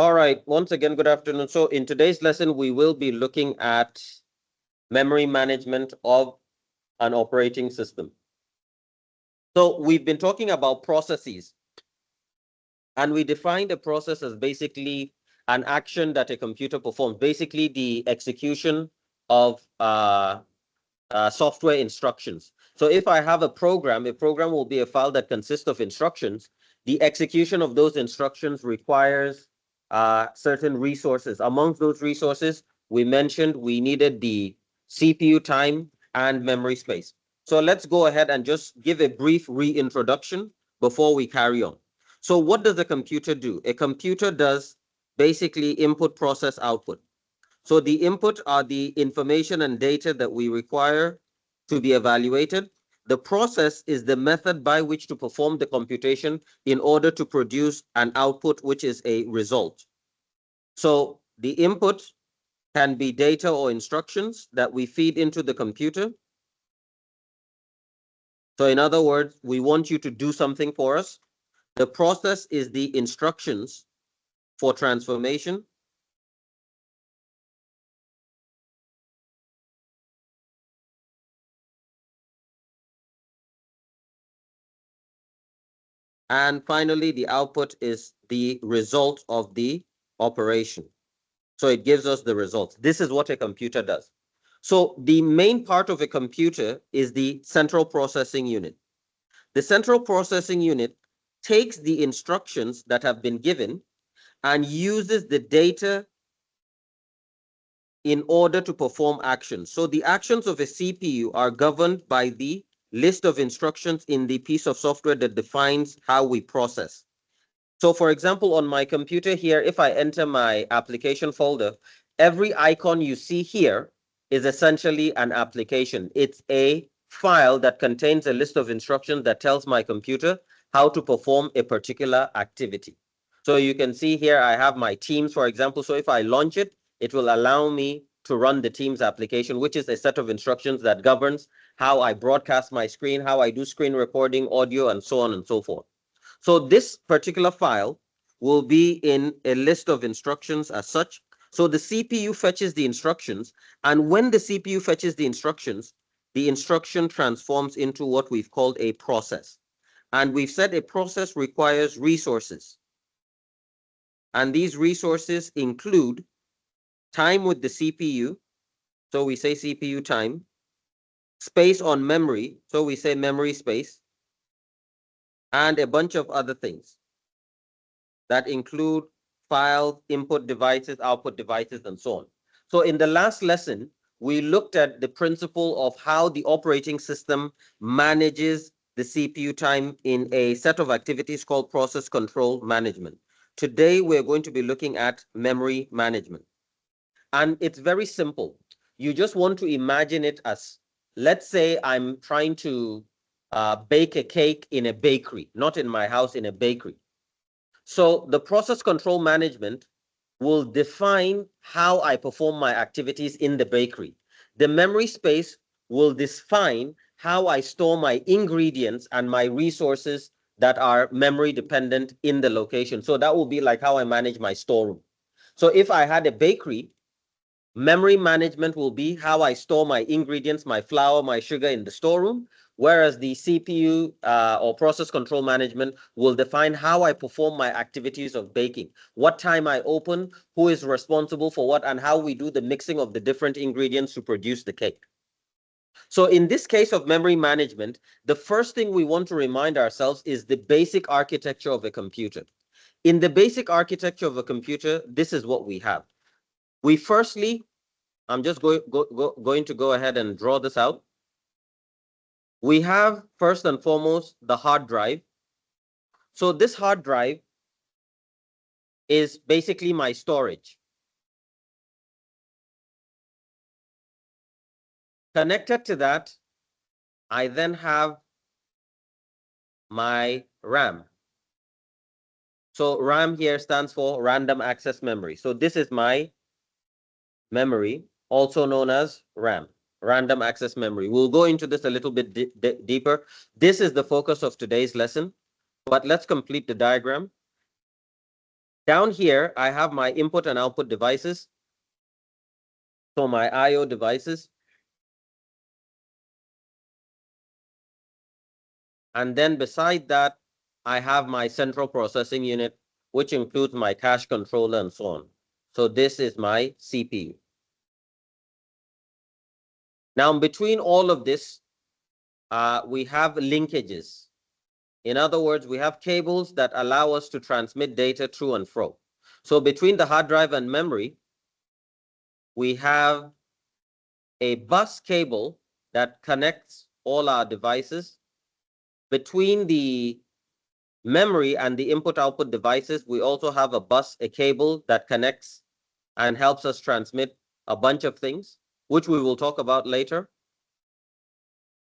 All right, once again, good afternoon. So in today's lesson, we will be looking at memory management of an operating system. So we've been talking about processes, and we defined a process as basically an action that a computer performs, basically the execution of software instructions. So if I have a program will be a file that consists of instructions. The execution of those instructions requires certain resources. Amongst those resources, we mentioned we needed the CPU time and memory space. So let's go ahead and just give a brief reintroduction before we carry on. So what does a computer do? A computer does basically input, process, output. So the input are the information and data that we require to be evaluated. The process is the method by which to perform the computation in order to produce an output, which is a result. So the input can be data or instructions that we feed into the computer. So in other words, we want you to do something for us. The process is the instructions for transformation. And finally, the output is the result of the operation. So it gives us the results. This is what a computer does. So the main part of a computer is the central processing unit. The central processing unit takes the instructions that have been given and uses the data in order to perform actions. So the actions of a CPU are governed by the list of instructions in the piece of software that defines how we process. So for example, on my computer here, if I enter my application folder, every icon you see here is essentially an application. It's a file that contains a list of instructions that tells my computer how to perform a particular activity. So you can see here, I have my Teams, for example. So if I launch it, it will allow me to run the Teams application, which is a set of instructions that governs how I broadcast my screen, how I do screen recording, audio, and so on and so forth. So this particular file will be in a list of instructions as such. So the CPU fetches the instructions, and when the CPU fetches the instruction transforms into what we've called a process. And we've said a process requires resources. And these resources include time with the CPU, so we say CPU time, space on memory, so we say memory space, and a bunch of other things that include files, input devices, output devices, and so on. So in the last lesson, we looked at the principle of how the operating system manages the CPU time in a set of activities called process control management. Today, we're going to be looking at memory management. And it's very simple. You just want to imagine it as, let's say I'm trying to bake a cake in a bakery, not in my house, in a bakery. So the process control management will define how I perform my activities in the bakery. The memory space will define how I store my ingredients and my resources that are memory dependent in the location. So that will be like how I manage my storeroom. So if I had a bakery, memory management will be how I store my ingredients, my flour, my sugar in the storeroom, whereas the CPU or process control management will define how I perform my activities of baking, what time I open, who is responsible for what, and how we do the mixing of the different ingredients to produce the cake. So in this case of memory management, the first thing we want to remind ourselves is the basic architecture of a computer. In the basic architecture of a computer, this is what we have. We firstly, I'm just going to go ahead and draw this out. We have first and foremost the hard drive. So this hard drive is basically my storage. Connected to that, I then have my RAM. So RAM here stands for random access memory. So this is my memory, also known as RAM, random access memory. We'll go into this a little bit deeper. This is the focus of today's lesson, but let's complete the diagram. Down here, I have my input and output devices. So my I/O devices. And then beside that, I have my central processing unit, which includes my cache controller and so on. So this is my CPU. Now, between all of this, we have linkages. In other words, we have cables that allow us to transmit data to and fro. So between the hard drive and memory, we have a bus cable that connects all our devices. Between the memory and the input-output devices, we also have a cable that connects and helps us transmit a bunch of things, which we will talk about later.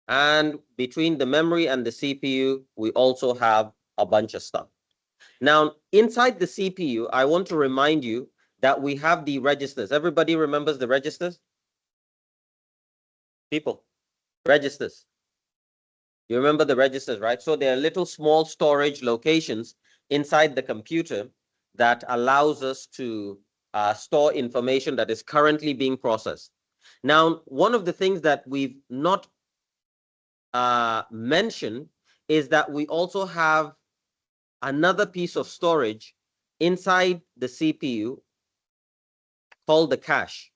And between the memory and the CPU, we also have a bunch of stuff. Now, inside the CPU, I want to remind you that we have the registers. Everybody remembers the registers? People, registers. You remember the registers, right? So there are little small storage locations inside the computer that allows us to store information that is currently being processed. Now, one of the things that we've not mentioned is that we also have another piece of storage inside the CPU called the cache.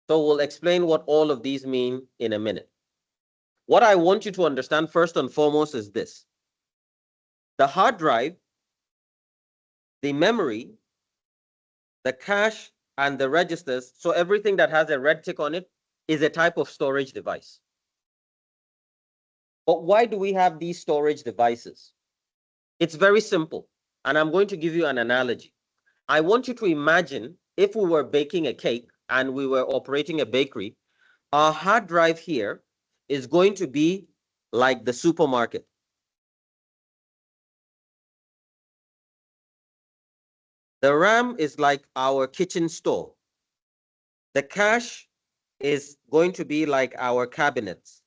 So we'll explain what all of these mean in a minute. What I want you to understand first and foremost is this. The hard drive, the memory, the cache, and the registers, so everything that has a red tick on it is a type of storage device. But why do we have these storage devices? It's very simple, and I'm going to give you an analogy. I want you to imagine if we were baking a cake and we were operating a bakery, our hard drive here is going to be like the supermarket. The RAM is like our kitchen store. The cache is going to be like our cabinets.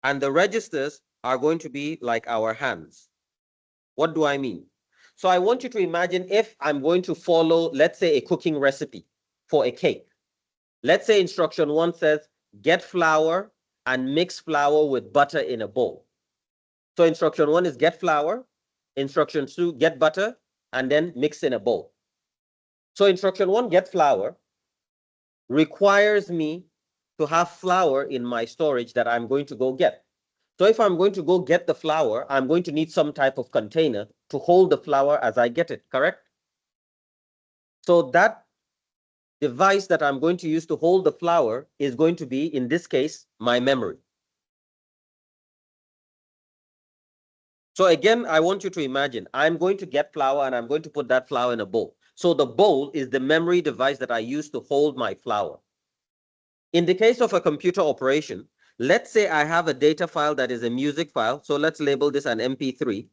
And the registers are going to be like our hands. What do I mean? So I want you to imagine if I'm going to follow, let's say, a cooking recipe for a cake. Let's say instruction 1 says, get flour and mix flour with butter in a bowl. So instruction 1 is get flour. Instruction 2, get butter, and then mix in a bowl. So instruction 1, get flour, requires me to have flour in my storage that I'm going to go get. So if I'm going to go get the flour, I'm going to need some type of container to hold the flour as I get it, correct? So that device that I'm going to use to hold the flour is going to be, in this case, my memory. So again, I want you to imagine, I'm going to get flour and I'm going to put that flour in a bowl. So the bowl is the memory device that I use to hold my flour. In the case of a computer operation, let's say I have a data file that is a music file. So let's label this an MP3.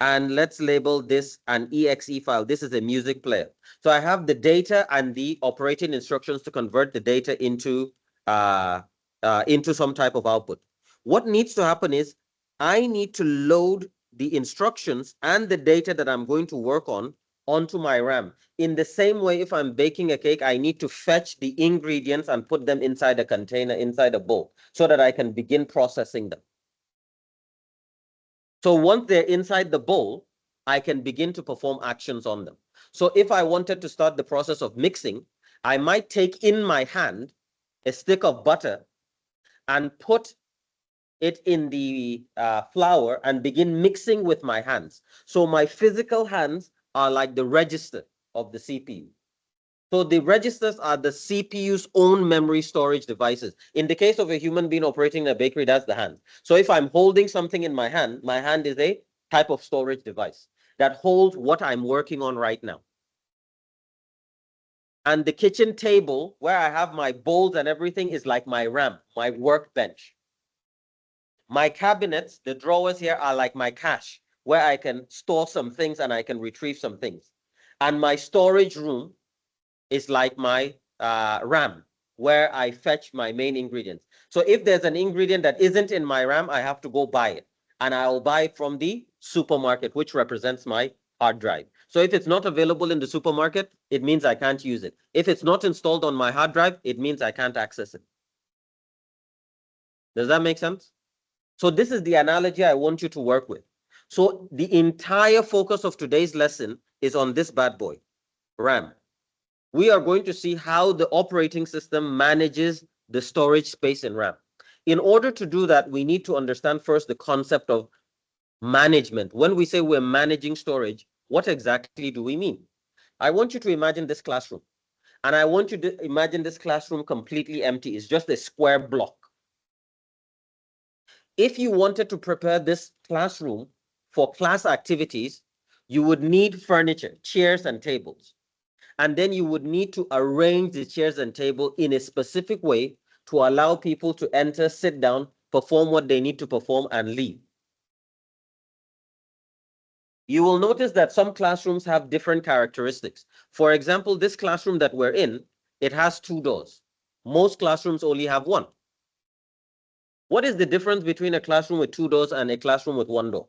And let's label this an exe file. This is a music player. So I have the data and the operating instructions to convert the data into some type of output. What needs to happen is I need to load the instructions and the data that I'm going to work on onto my RAM. In the same way, if I'm baking a cake, I need to fetch the ingredients and put them inside a container, inside a bowl, so that I can begin processing them. So once they're inside the bowl, I can begin to perform actions on them. So if I wanted to start the process of mixing, I might take in my hand a stick of butter and put it in the flour and begin mixing with my hands. So my physical hands are like the register of the CPU. So the registers are the CPU's own memory storage devices. In the case of a human being operating a bakery, that's the hand. So if I'm holding something in my hand is a type of storage device that holds what I'm working on right now. And the kitchen table where I have my bowls and everything is like my RAM, my workbench. My cabinets, the drawers here are like my cache, where I can store some things and I can retrieve some things. And my storage room is like my RAM, where I fetch my main ingredients. So if there's an ingredient that isn't in my RAM, I have to go buy it. and I'll buy from the supermarket, which represents my hard drive. So if it's not available in the supermarket, it means I can't use it. If it's not installed on my hard drive, it means I can't access it. Does that make sense? So this is the analogy I want you to work with. So the entire focus of today's lesson is on this bad boy, RAM. We are going to see how the operating system manages the storage space in RAM. In order to do that, we need to understand first the concept of management. When we say we're managing storage, what exactly do we mean? I want you to imagine this classroom, and I want you to imagine this classroom completely empty. It's just a square block. If you wanted to prepare this classroom for class activities, you would need furniture, chairs and tables. And then you would need to arrange the chairs and table in a specific way to allow people to enter, sit down, perform what they need to perform, and leave. You will notice that some classrooms have different characteristics. For example, this classroom that we're in, it has 2 doors. Most classrooms only have 1. What is the difference between a classroom with 2 doors and a classroom with 1 door?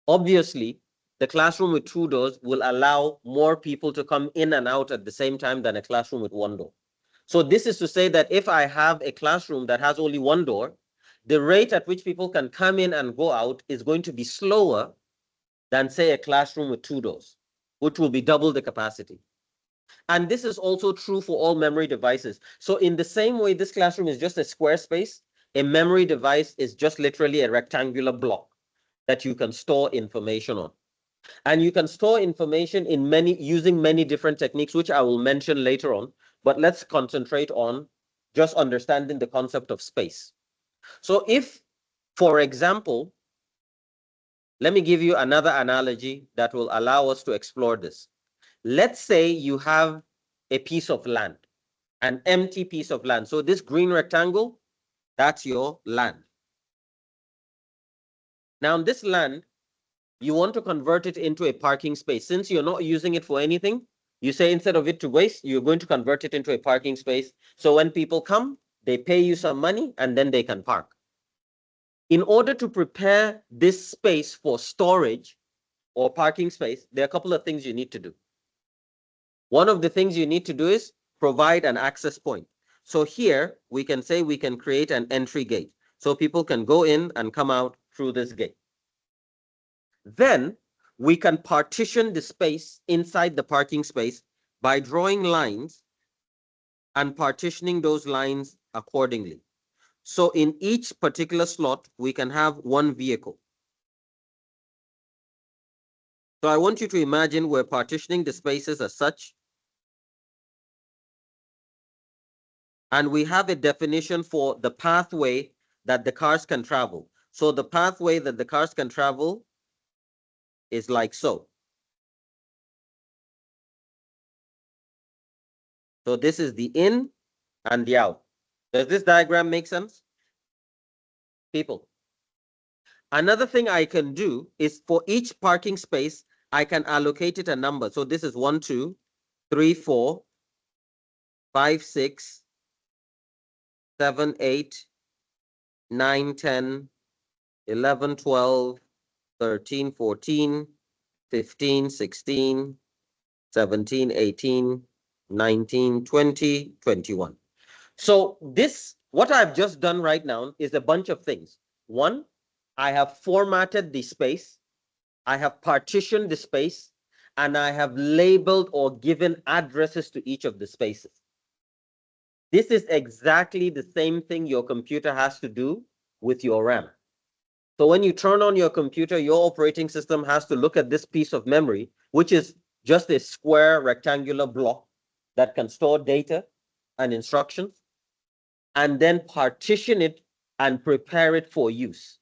Obviously, the classroom with 2 doors will allow more people to come in and out at the same time than a classroom with 1 door. So this is to say that if I have a classroom that has only 1 door, the rate at which people can come in and go out is going to be slower than, say, a classroom with 2 doors, which will be double the capacity. And this is also true for all memory devices. So in the same way, this classroom is just a square space. A memory device is just literally a rectangular block that you can store information on. And you can store information in using many different techniques, which I will mention later on. But let's concentrate on just understanding the concept of space. So if, for example, let me give you another analogy that will allow us to explore this. Let's say you have a piece of land, an empty piece of land. So this green rectangle, that's your land. Now, this land, you want to convert it into a parking space. Since you're not using it for anything, you say instead of it to waste, you're going to convert it into a parking space. So when people come, they pay you some money and then they can park. In order to prepare this space for storage or parking space, there are a couple of things you need to do. One of the things you need to do is provide an access point. So here we can say we can create an entry gate. So people can go in and come out through this gate. Then we can partition the space inside the parking space by drawing lines and partitioning those lines accordingly. So in each particular slot, we can have 1 vehicle. So I want you to imagine we're partitioning the spaces as such. And we have a definition for the pathway that the cars can travel. So the pathway that the cars can travel is like so. So this is the in and the out. Does this diagram make sense? People. Another thing I can do is for each parking space, I can allocate it a number. So this is 1, 2, 3, 4, 5, 6, 7, 8, 9, 10, 11, 12, 13, 14, 15, 16, 17, 18, 19, 20, 21. So this, what I've just done right now is a bunch of things. One, I have formatted the space, I have partitioned the space, and I have labeled or given addresses to each of the spaces. This is exactly the same thing your computer has to do with your RAM. So when you turn on your computer, your operating system has to look at this piece of memory, which is just a square rectangular block that can store data and instructions, and then partition it and prepare it for use.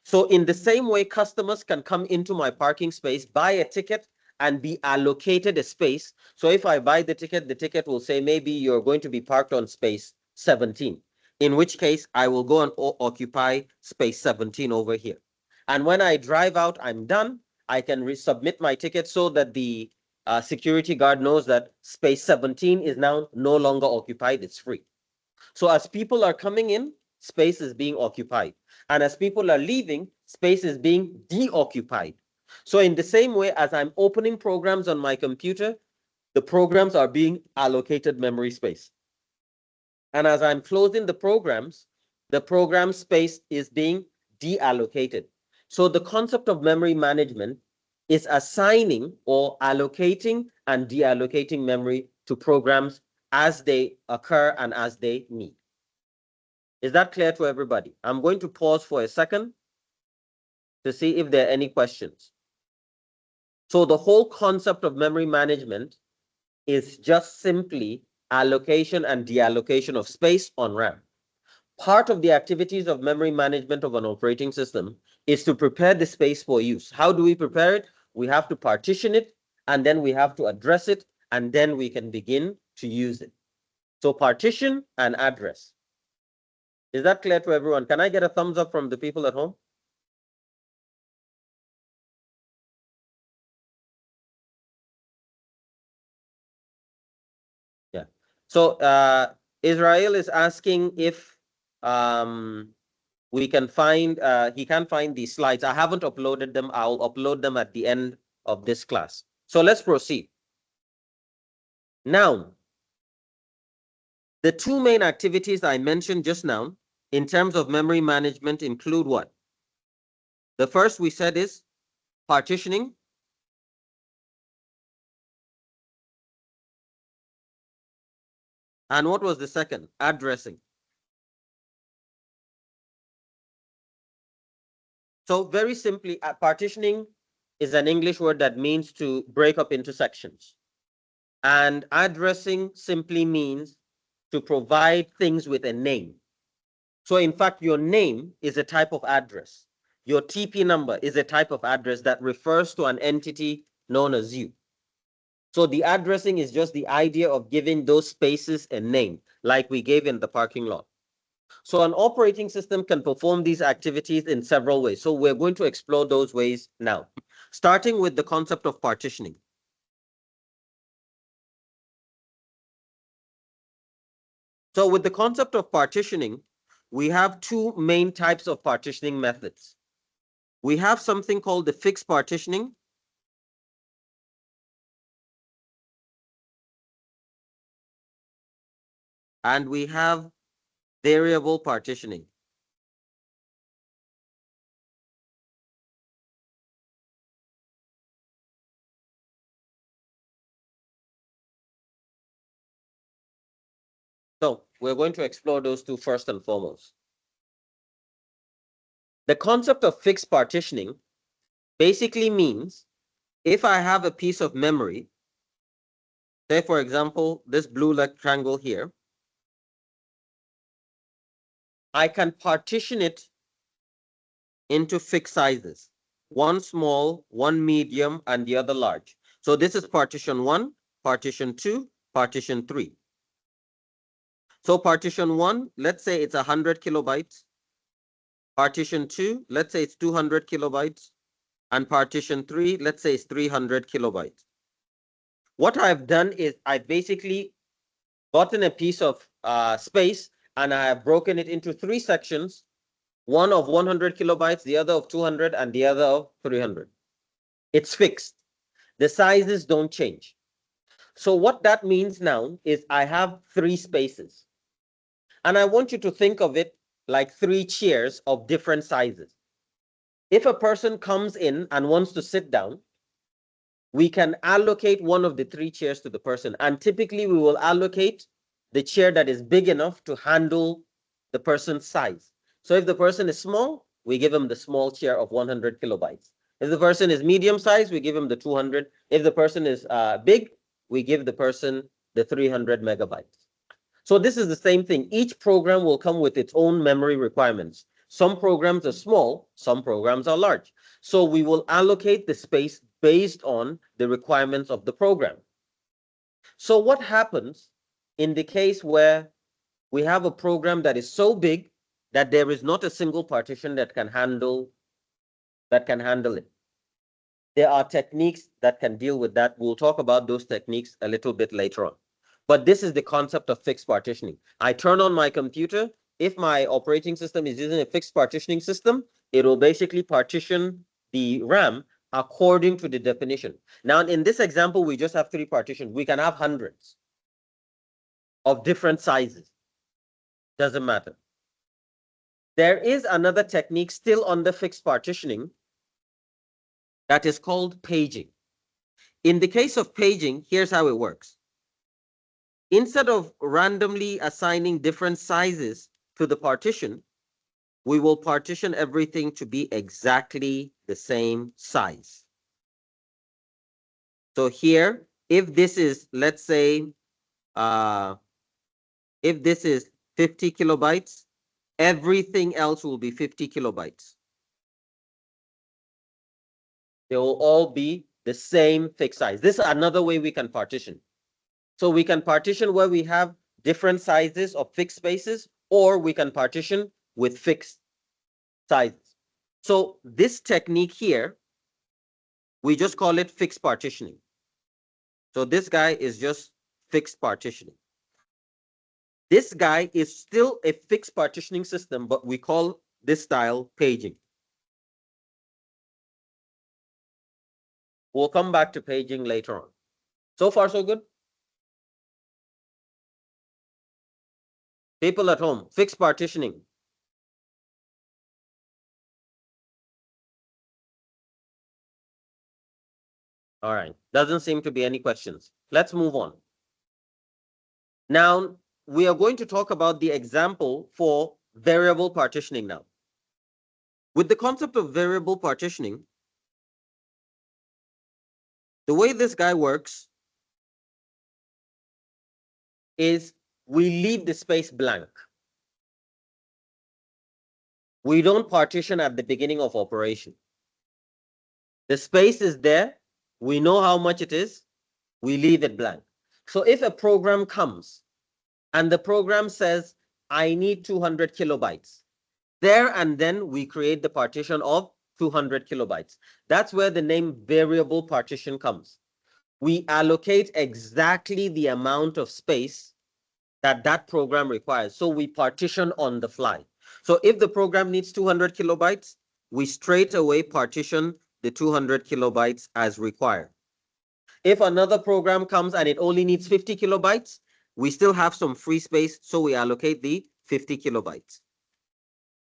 So in the same way, customers can come into my parking space, buy a ticket, and be allocated a space. So if I buy the ticket will say maybe you're going to be parked on space 17, in which case I will go and occupy space 17 over here. And when I drive out, I'm done. I can resubmit my ticket so that the security guard knows that space 17 is now no longer occupied, it's free. So as people are coming in, space is being occupied. And as people are leaving, space is being deoccupied. So in the same way as I'm opening programs on my computer, the programs are being allocated memory space. And as I'm closing the program space is being deallocated. So the concept of memory management is assigning or allocating and deallocating memory to programs as they occur and as they need. Is that clear to everybody? I'm going to pause for a second to see if there are any questions. So the whole concept of memory management is just simply allocation and deallocation of space on RAM. Part of the activities of memory management of an operating system is to prepare the space for use. How do we prepare it? We have to partition it, and then we have to address it, and then we can begin to use it. So partition and address. Is that clear to everyone? Can I get a thumbs up from the people at home? Yeah. So Israel is asking if we can find, he can find these slides. I haven't uploaded them. I'll upload them at the end of this class. So let's proceed. Now, the two main activities I mentioned just now in terms of memory management include what? The first we said is partitioning. And what was the second? Addressing. So very simply, partitioning is an English word that means to break up into sections. And addressing simply means to provide things with a name. So in fact, your name is a type of address. Your TP number is a type of address that refers to an entity known as you. So the addressing is just the idea of giving those spaces a name, like we gave in the parking lot. So an operating system can perform these activities in several ways. So we're going to explore those ways now, starting with the concept of partitioning. So with the concept of partitioning, we have two main types of partitioning methods. We have something called the fixed partitioning. And we have variable partitioning. So we're going to explore those two first and foremost. The concept of fixed partitioning basically means if I have a piece of memory, say for example, this blue rectangle here, I can partition it into fixed sizes, one small, one medium, and the other large. So this is partition 1, partition 2, partition 3. So partition 1, let's say it's 100 kilobytes. Partition 2, let's say it's 200 kilobytes. And partition 3, let's say it's 300 kilobytes. What I've done is I've basically gotten a piece of space and I have broken it into 3 sections, one of 100 kilobytes, the other of 200, and the other of 300. It's fixed. The sizes don't change. So what that means now is I have 3 spaces. And I want you to think of it like 3 chairs of different sizes. If a person comes in and wants to sit down, we can allocate one of the 3 chairs to the person. And typically we will allocate the chair that is big enough to handle the person's size. So if the person is small, we give him the small chair of 100 kilobytes. If the person is medium size, we give him the 200. If the person is big, we give the person the 300 megabytes. So this is the same thing. Each program will come with its own memory requirements. Some programs are small, some programs are large. So we will allocate the space based on the requirements of the program. So what happens in the case where we have a program that is so big that there is not a single partition that can handle it? There are techniques that can deal with that. We'll talk about those techniques a little bit later on. But this is the concept of fixed partitioning. I turn on my computer, if my operating system is using a fixed partitioning system, it will basically partition the RAM according to the definition. Now, in this example, we just have 3 partitions. We can have hundreds of different sizes. Doesn't matter. There is another technique still under fixed partitioning that is called paging. In the case of paging, here's how it works. Instead of randomly assigning different sizes to the partition, we will partition everything to be exactly the same size. So here, if this is, let's say, if this is 50 kilobytes, everything else will be 50 kilobytes. They will all be the same fixed size. This is another way we can partition. So we can partition where we have different sizes of fixed spaces, or we can partition with fixed sizes. So this technique here, we just call it fixed partitioning. So this guy is just fixed partitioning. This guy is still a fixed partitioning system, but we call this style paging. We'll come back to paging later on. So far, so good? People at home, fixed partitioning. All right, doesn't seem to be any questions. Let's move on. Now, we are going to talk about the example for variable partitioning now. With the concept of variable partitioning, the way this guy works is we leave the space blank. We don't partition at the beginning of operation. The space is there. We know how much it is. We leave it blank. So if a program comes and the program says, I need 200 kilobytes, there and then we create the partition of 200 kilobytes. That's where the name variable partition comes. We allocate exactly the amount of space that that program requires. So we partition on the fly. So if the program needs 200 kilobytes, we straight away partition the 200 kilobytes as required. If another program comes and it only needs 50 kilobytes, we still have some free space, so we allocate the 50 kilobytes.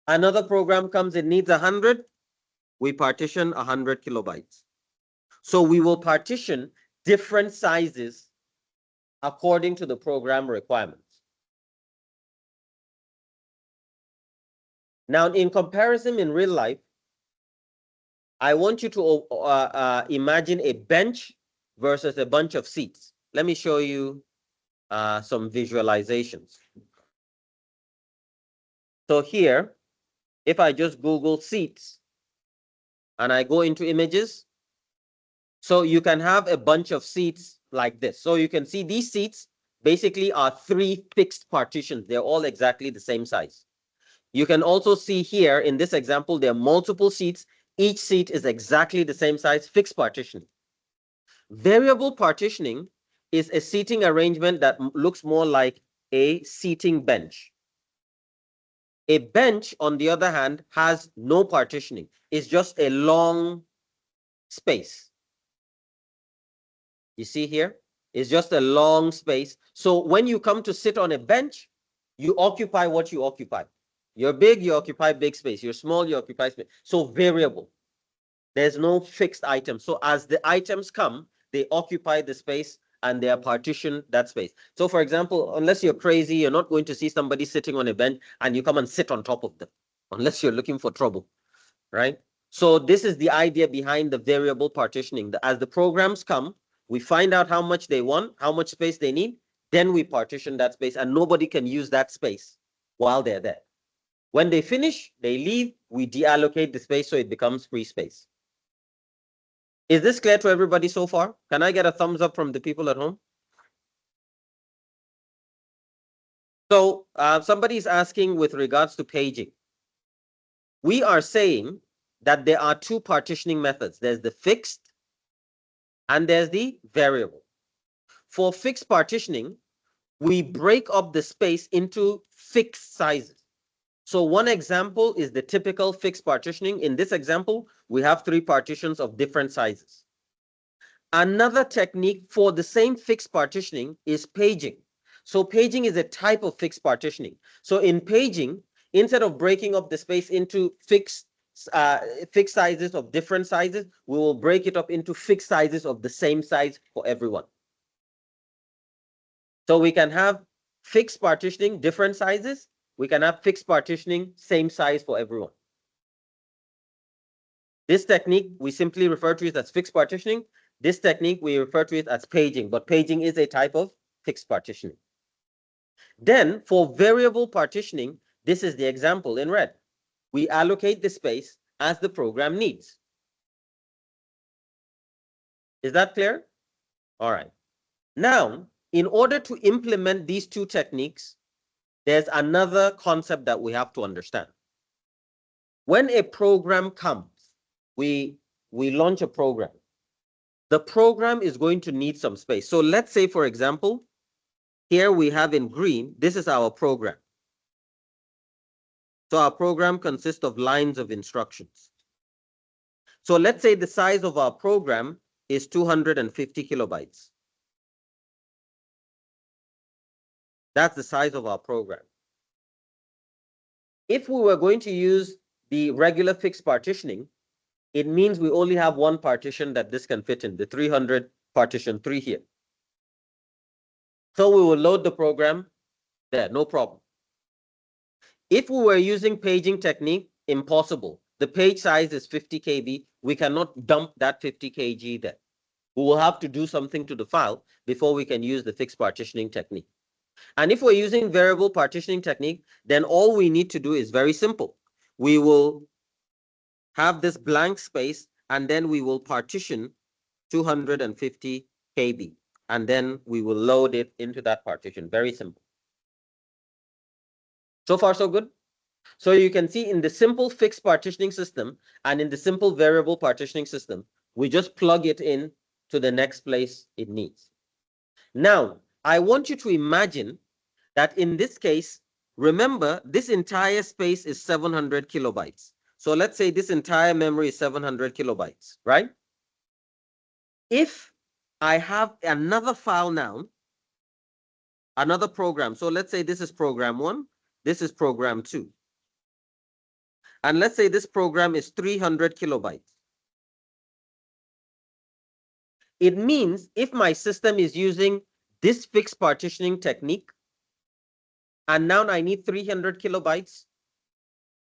Another program comes, it needs 100, we partition 100 kilobytes. So we will partition different sizes according to the program requirements. Now, in comparison in real life, I want you to imagine a bench versus a bunch of seats. Let me show you some visualizations. So here, if I just Google seats and I go into images, so you can have a bunch of seats like this. So you can see these seats basically are 3 fixed partitions. They're all exactly the same size. You can also see here in this example, there are multiple seats. Each seat is exactly the same size, fixed partitioning. Variable partitioning is a seating arrangement that looks more like a seating bench. A bench, on the other hand, has no partitioning. It's just a long space. You see here? It's just a long space. So when you come to sit on a bench, you occupy what you occupy. You're big, you occupy big space. You're small, you occupy space. So variable. There's no fixed item. So as the items come, they occupy the space and they are partitioned that space. So for example, unless you're crazy, you're not going to see somebody sitting on a bench and you come and sit on top of them, unless you're looking for trouble, right? So this is the idea behind the variable partitioning. As the programs come, we find out how much they want, how much space they need, then we partition that space and nobody can use that space while they're there. When they finish, they leave, we deallocate the space so it becomes free space. Is this clear to everybody so far? Can I get a thumbs up from the people at home? So somebody is asking with regards to paging. We are saying that there are 2 partitioning methods. There's the fixed and there's the variable. For fixed partitioning, we break up the space into fixed sizes. So one example is the typical fixed partitioning. In this example, we have 3 partitions of different sizes. Another technique for the same fixed partitioning is paging. So paging is a type of fixed partitioning. So in paging, instead of breaking up the space into fixed sizes of different sizes, we will break it up into fixed sizes of the same size for everyone. So we can have fixed partitioning, different sizes. We can have fixed partitioning, same size for everyone. This technique we simply refer to it as fixed partitioning. This technique we refer to it as paging, but paging is a type of fixed partitioning. Then for variable partitioning, this is the example in red. We allocate the space as the program needs. Is that clear? All right. Now, in order to implement these 2 techniques, there's another concept that we have to understand. When a program comes, we launch a program. The program is going to need some space. So let's say, for example, here we have in green, this is our program. So our program consists of lines of instructions. So let's say the size of our program is 250 kilobytes. That's the size of our program. If we were going to use the regular fixed partitioning, it means we only have one partition that this can fit in, the 300 partition 3 here. So we will load the program there, no problem. If we were using paging technique, impossible. The page size is 50 KB. We cannot dump that 50 kg there. We will have to do something to the file before we can use the fixed partitioning technique. And if we're using variable partitioning technique, then all we need to do is very simple. We will have this blank space, and then we will partition 250 KB. And then we will load it into that partition. Very simple. So far, so good? So you can see in the simple fixed partitioning system and in the simple variable partitioning system, we just plug it in to the next place it needs. Now, I want you to imagine that in this case, remember, this entire space is 700 kilobytes. So let's say this entire memory is 700 kilobytes, right? If I have another file now, another program, so let's say this is program 1, this is program 2. And let's say this program is 300 kilobytes. It means if my system is using this fixed partitioning technique, and now I need 300 kilobytes,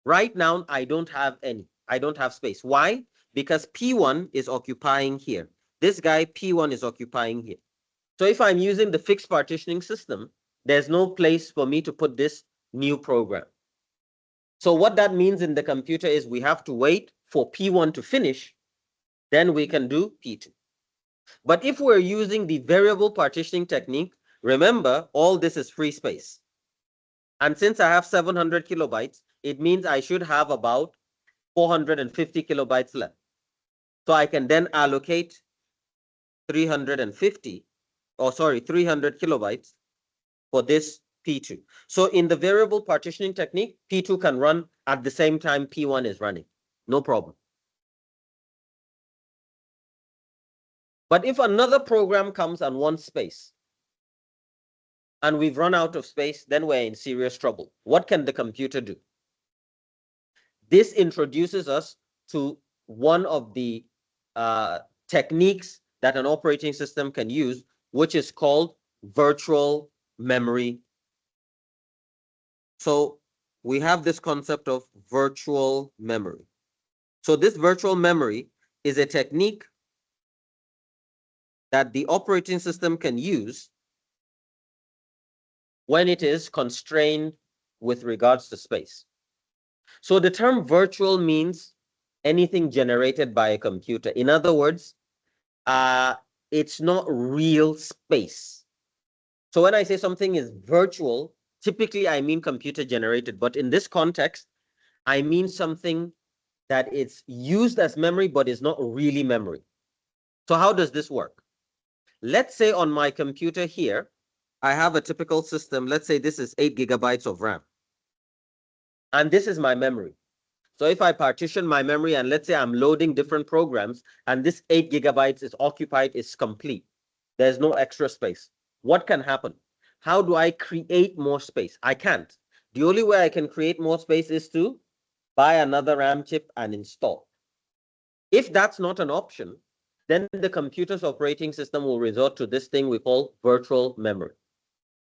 right now I don't have any. I don't have space. Why? Because P1 is occupying here. This guy, P1, is occupying here. So if I'm using the fixed partitioning system, there's no place for me to put this new program. So what that means in the computer is we have to wait for P1 to finish, then we can do P2. But if we're using the variable partitioning technique, remember, all this is free space. And since I have 700 kilobytes, it means I should have about 450 kilobytes left. So I can then allocate 300 kilobytes for this P2. So in the variable partitioning technique, P2 can run at the same time P1 is running. No problem. But if another program comes and wants space, and we've run out of space, then we're in serious trouble. What can the computer do? This introduces us to one of the techniques that an operating system can use, which is called virtual memory. So we have this concept of virtual memory. So this virtual memory is a technique that the operating system can use when it is constrained with regards to space. So the term virtual means anything generated by a computer. In other words, it's not real space. So when I say something is virtual, typically I mean computer generated. But in this context, I mean something that it's used as memory, but is not really memory. So how does this work? Let's say on my computer here, I have a typical system. Let's say this is 8 gigabytes of RAM. And this is my memory. So if I partition my memory and let's say I'm loading different programs and this 8 gigabytes is occupied, is complete. There's no extra space. What can happen? How do I create more space? I can't. The only way I can create more space is to buy another RAM chip and install. If that's not an option, then the computer's operating system will resort to this thing we call virtual memory.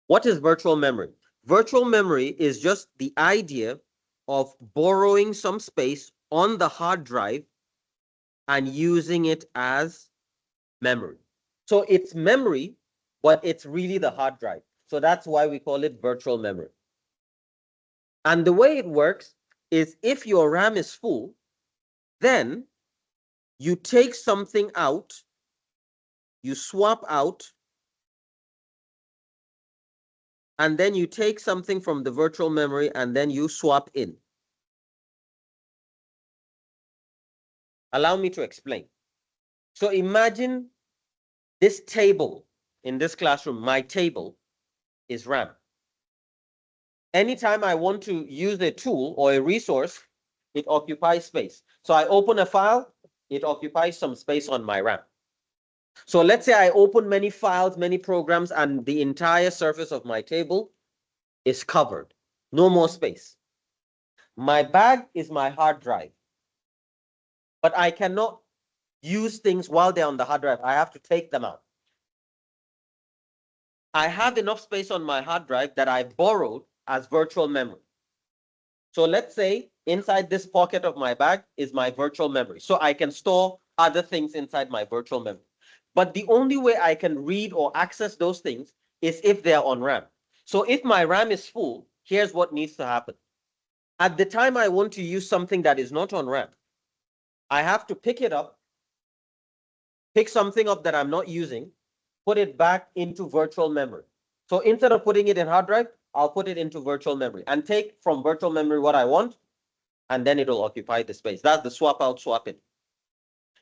What is virtual memory? Virtual memory is just the idea of borrowing some space on the hard drive and using it as memory. So it's memory, but it's really the hard drive. So that's why we call it virtual memory. And the way it works is if your RAM is full, then you take something out, you swap out, and then you take something from the virtual memory and then you swap in. Allow me to explain. So imagine this table in this classroom, my table is RAM. Anytime I want to use a tool or a resource, it occupies space. So I open a file, it occupies some space on my RAM. So let's say I open many files, many programs, and the entire surface of my table is covered. No more space. My bag is my hard drive. But I cannot use things while they're on the hard drive. I have to take them out. I have enough space on my hard drive that I borrowed as virtual memory. So let's say inside this pocket of my bag is my virtual memory. So I can store other things inside my virtual memory. But the only way I can read or access those things is if they're on RAM. So if my RAM is full, here's what needs to happen. At the time I want to use something that is not on RAM, I have to pick it up, pick something up that I'm not using, put it back into virtual memory. So instead of putting it in hard drive, I'll put it into virtual memory and take from virtual memory what I want, and then it'll occupy the space. That's the swap out, swap in.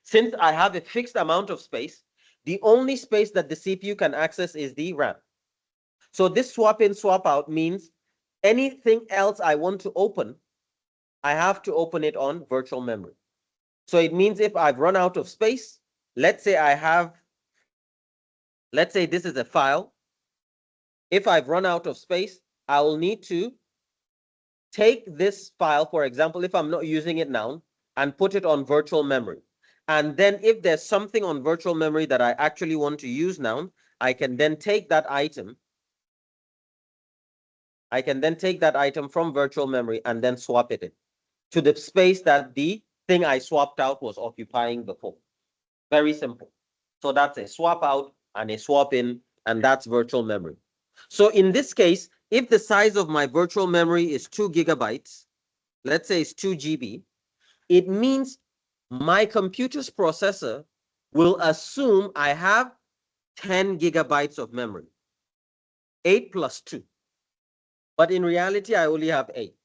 Since I have a fixed amount of space, the only space that the CPU can access is the RAM. So this swap in, swap out means anything else I want to open, I have to open it on virtual memory. So it means if I've run out of space, let's say this is a file. If I've run out of space, I will need to take this file, for example, if I'm not using it now, and put it on virtual memory. And then if there's something on virtual memory that I actually want to use now, I can then take that item. I can then take that item from virtual memory and then swap it in to the space that the thing I swapped out was occupying before. Very simple. So that's a swap out and a swap in, and that's virtual memory. So in this case, if the size of my virtual memory is 2 gigabytes, let's say it's 2 GB, it means my computer's processor will assume I have 10 gigabytes of memory, 8 plus 2. But in reality, I only have 8.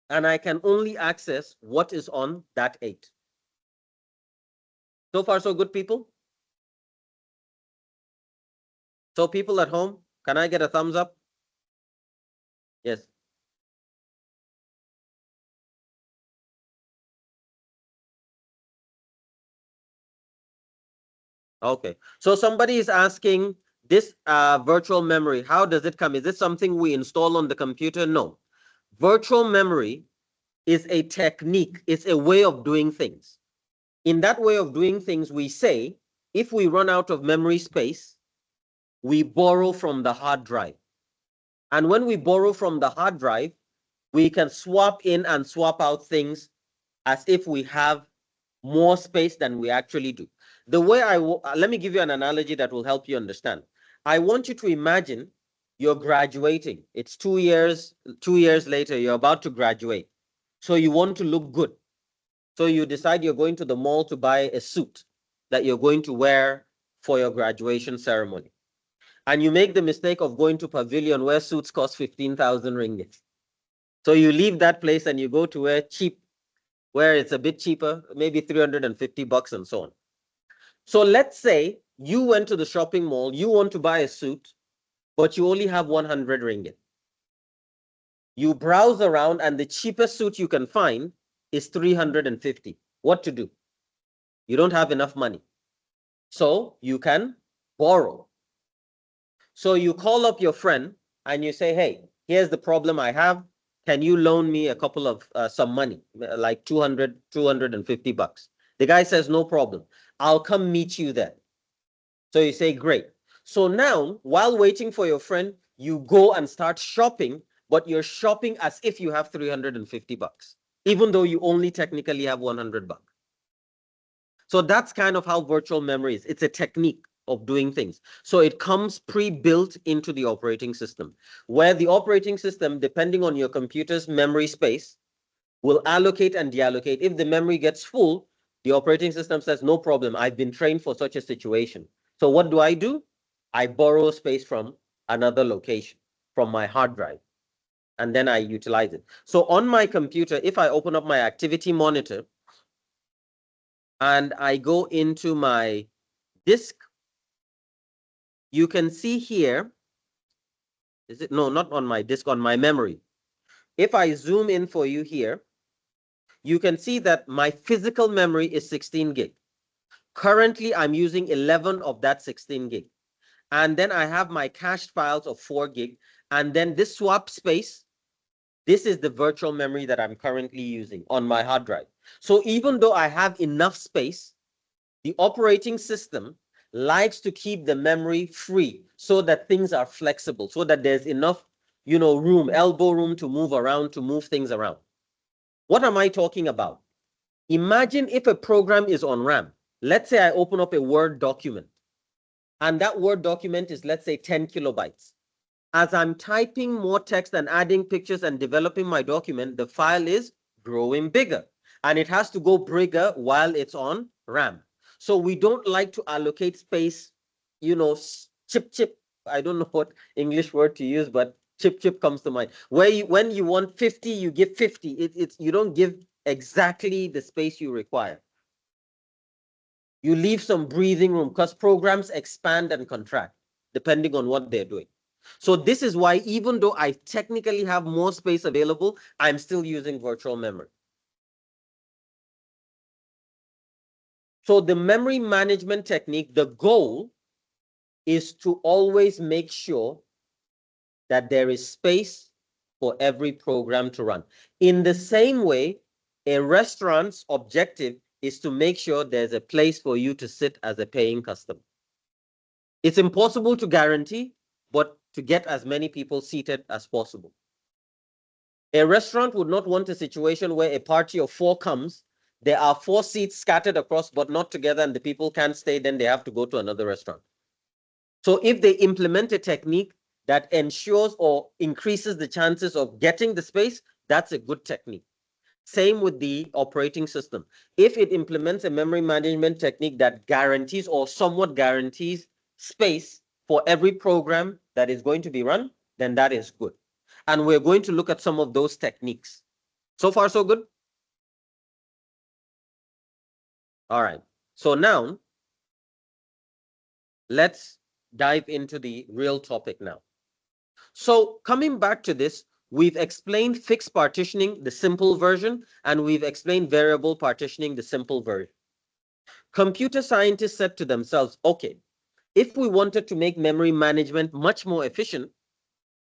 And I can only access what is on that 8. So far, so good, people? So people at home, can I get a thumbs up? Yes. Okay. So somebody is asking this virtual memory, how does it come? Is this something we install on the computer? No. Virtual memory is a technique. It's a way of doing things. In that way of doing things, we say, if we run out of memory space, we borrow from the hard drive. And when we borrow from the hard drive, we can swap in and swap out things as if we have more space than we actually do. The way let me give you an analogy that will help you understand. I want you to imagine you're graduating. It's 2 years later, you're about to graduate. So you want to look good. So you decide you're going to the mall to buy a suit that you're going to wear for your graduation ceremony. And you make the mistake of going to Pavilion where suits cost 15,000 ringgit. So you leave that place and you go to where it's a bit cheaper, maybe 350 bucks and so on. So let's say you went to the shopping mall, you want to buy a suit, but you only have 100 ringgit. You browse around and the cheapest suit you can find is 350. What to do? You don't have enough money. So you can borrow. So you call up your friend and you say, hey, here's the problem I have. Can you loan me a couple of some money, like 200, 250 bucks? The guy says, no problem. I'll come meet you there. So you say, great. So now, while waiting for your friend, you go and start shopping, but you're shopping as if you have 350 bucks, even though you only technically have 100 bucks. So that's kind of how virtual memory is. It's a technique of doing things. So it comes pre-built into the operating system, where the operating system, depending on your computer's memory space, will allocate and deallocate. If the memory gets full, the operating system says, no problem, I've been trained for such a situation. So what do? I borrow space from another location, from my hard drive, and then I utilize it. So on my computer, if I open up my activity monitor and I go into my disk, you can see here, is it? No, not on my disk, on my memory. If I zoom in for you here, you can see that my physical memory is 16 gig. Currently, I'm using 11 of that 16 gig. And then I have my cached files of 4 gig. And then this swap space, this is the virtual memory that I'm currently using on my hard drive. So even though I have enough space, the operating system likes to keep the memory free so that things are flexible, so that there's enough, room, elbow room to move around, to move things around. What am I talking about? Imagine if a program is on RAM. Let's say I open up a Word document, and that Word document is, let's say, 10 kilobytes. As I'm typing more text and adding pictures and developing my document, the file is growing bigger, and it has to go bigger while it's on RAM. So we don't like to allocate space, chip. I don't know what English word to use, but chip comes to mind. When you want 50, you give 50. You don't give exactly the space you require. You leave some breathing room because programs expand and contract depending on what they're doing. So this is why, even though I technically have more space available, I'm still using virtual memory. So the memory management technique, the goal is to always make sure that there is space for every program to run. In the same way, a restaurant's objective is to make sure there's a place for you to sit as a paying customer. It's impossible to guarantee, but to get as many people seated as possible. A restaurant would not want a situation where a party of 4 comes, there are 4 seats scattered across, but not together, and the people can't stay, then they have to go to another restaurant. So if they implement a technique that ensures or increases the chances of getting the space, that's a good technique. Same with the operating system. If it implements a memory management technique that guarantees or somewhat guarantees space for every program that is going to be run, then that is good. And we're going to look at some of those techniques. So far, so good? All right. So now, let's dive into the real topic now. So coming back to this, we've explained fixed partitioning, the simple version, and we've explained variable partitioning, the simple version. Computer scientists said to themselves, okay, if we wanted to make memory management much more efficient,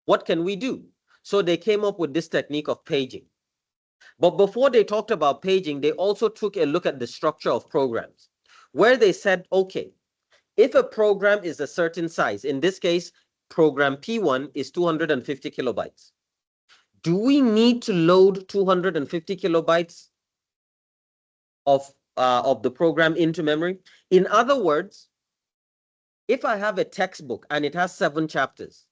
what can we do? So they came up with this technique of paging. But before they talked about paging, they also took a look at the structure of programs, where they said, okay, if a program is a certain size, in this case, program P1 is 250 kilobytes. Do we need to load 250 kilobytes of the program into memory? In other words, if I have a textbook and it has 7 chapters,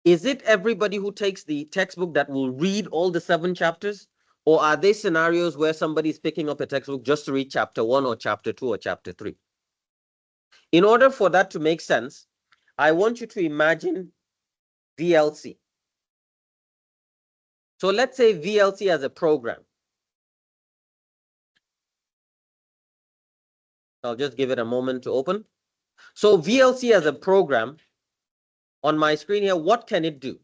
is it everybody who takes the textbook that will read all the 7 chapters? Or are there scenarios where somebody's picking up a textbook just to read chapter 1 or chapter 2 or chapter 3? In order for that to make sense, I want you to imagine VLC. So let's say VLC as a program. I'll just give it a moment to open. So VLC as a program, on my screen here, what can it do?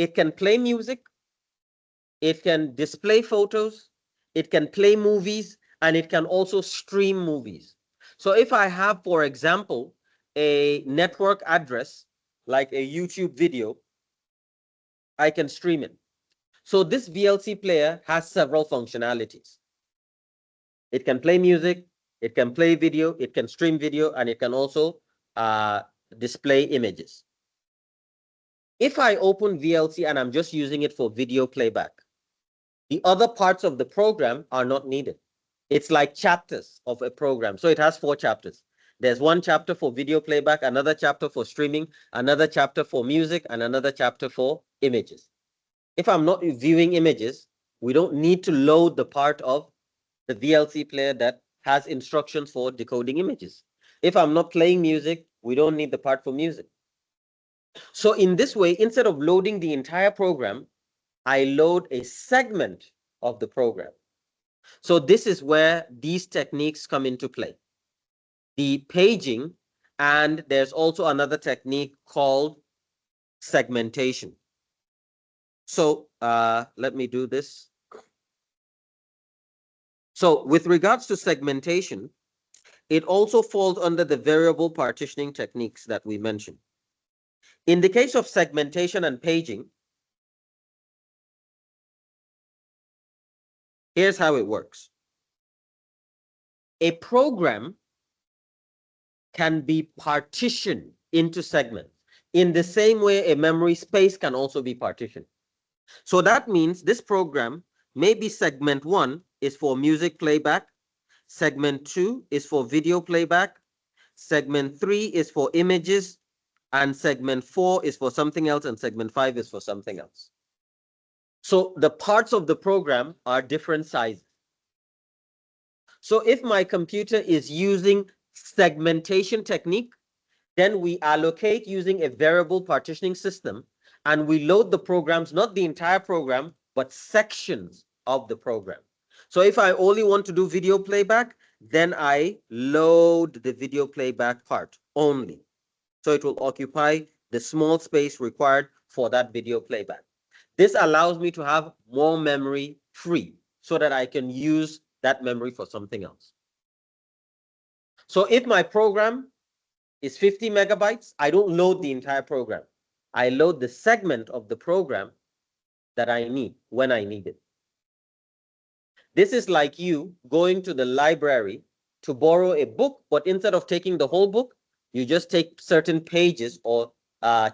It can play music, it can display photos, it can play movies, and it can also stream movies. So if I have, for example, a network address, like a YouTube video, I can stream it. So this VLC player has several functionalities. It can play music, it can play video, it can stream video, and it can also display images. If I open VLC and I'm just using it for video playback, the other parts of the program are not needed. It's like chapters of a program. So it has 4 chapters. There's one chapter for video playback, another chapter for streaming, another chapter for music, and another chapter for images. If I'm not viewing images, we don't need to load the part of the VLC player that has instructions for decoding images. If I'm not playing music, we don't need the part for music. So in this way, instead of loading the entire program, I load a segment of the program. So this is where these techniques come into play. The paging, and there's also another technique called segmentation. So let me do this. So with regards to segmentation, it also falls under the variable partitioning techniques that we mentioned. In the case of segmentation and paging, here's how it works. A program can be partitioned into segments in the same way a memory space can also be partitioned. So that means this program, maybe segment 1 is for music playback, segment 2 is for video playback, segment 3 is for images, and segment 4 is for something else, and segment 5 is for something else. So the parts of the program are different sizes. So if my computer is using segmentation technique, then we allocate using a variable partitioning system, and we load the programs, not the entire program, but sections of the program. So if I only want to do video playback, then I load the video playback part only. So it will occupy the small space required for that video playback. This allows me to have more memory free so that I can use that memory for something else. So if my program is 50 megabytes, I don't load the entire program. I load the segment of the program that I need when I need it. This is like you going to the library to borrow a book, but instead of taking the whole book, you just take certain pages or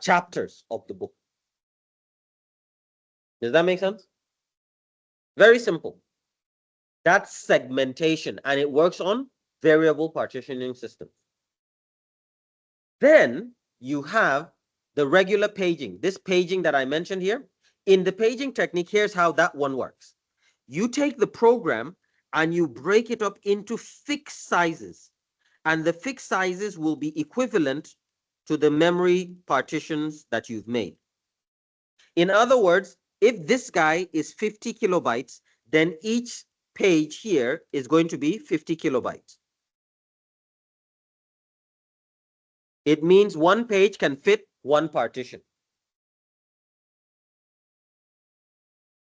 chapters of the book. Does that make sense? Very simple. That's segmentation, and it works on variable partitioning systems. Then you have the regular paging. This paging that I mentioned here, in the paging technique, here's how that one works. You take the program and you break it up into fixed sizes, and the fixed sizes will be equivalent to the memory partitions that you've made. In other words, if this guy is 50 kilobytes, then each page here is going to be 50 kilobytes. It means one page can fit one partition.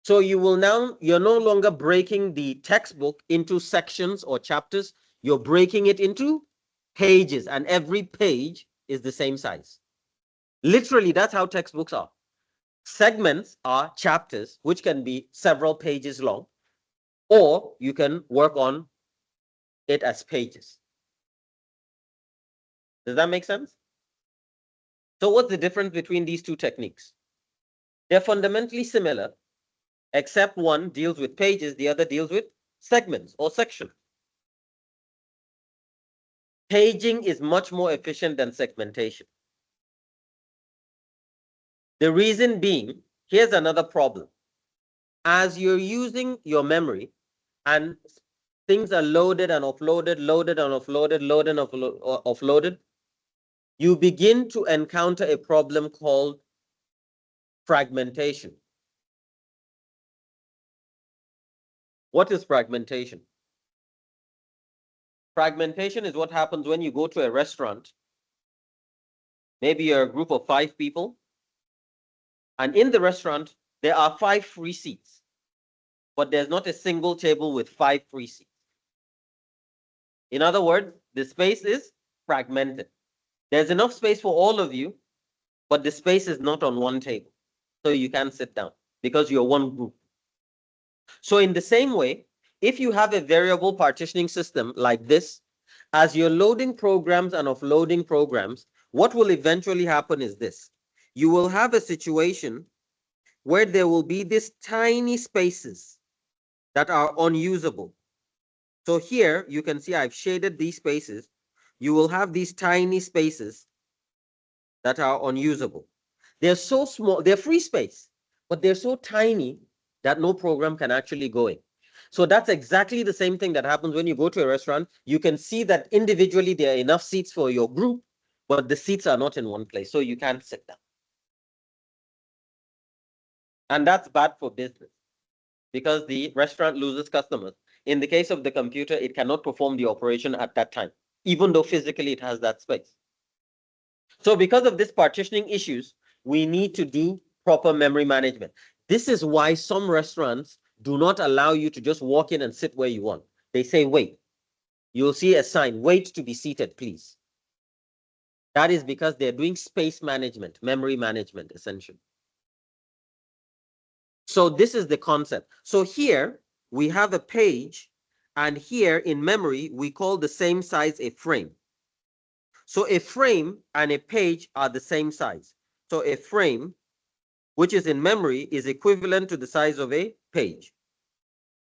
So you're no longer breaking the textbook into sections or chapters. You're breaking it into pages, and every page is the same size. Literally, that's how textbooks are. Segments are chapters, which can be several pages long, or you can work on it as pages. Does that make sense? So what's the difference between these two techniques? They're fundamentally similar, except one deals with pages, the other deals with segments or sections. Paging is much more efficient than segmentation. The reason being, here's another problem. As you're using your memory and things are loaded and offloaded, loaded and offloaded, loaded and offloaded, you begin to encounter a problem called fragmentation. What is fragmentation? Fragmentation is what happens when you go to a restaurant. Maybe you're a group of 5 people, And in the restaurant, there are 5 free seats, but there's not a single table with 5 free seats. In other words, the space is fragmented. There's enough space for all of you, but the space is not on one table. So you can't sit down because you're one group. So in the same way, if you have a variable partitioning system like this, as you're loading programs and offloading programs, what will eventually happen is this. You will have a situation where there will be these tiny spaces that are unusable. So here you can see I've shaded these spaces. You will have these tiny spaces that are unusable. They're so small, they're free space, but they're so tiny that no program can actually go in. So that's exactly the same thing that happens when you go to a restaurant. You can see that individually there are enough seats for your group, but the seats are not in one place, so you can't sit down. And that's bad for business because the restaurant loses customers. In the case of the computer, it cannot perform the operation at that time, even though physically it has that space. So because of this partitioning issues, we need to do proper memory management. This is why some restaurants do not allow you to just walk in and sit where you want. They say, wait. You'll see a sign, wait to be seated, please. That is because they're doing space management, memory management, essentially. So this is the concept. So here we have a page, and here in memory, we call the same size a frame. So a frame and a page are the same size. So a frame, which is in memory, is equivalent to the size of a page.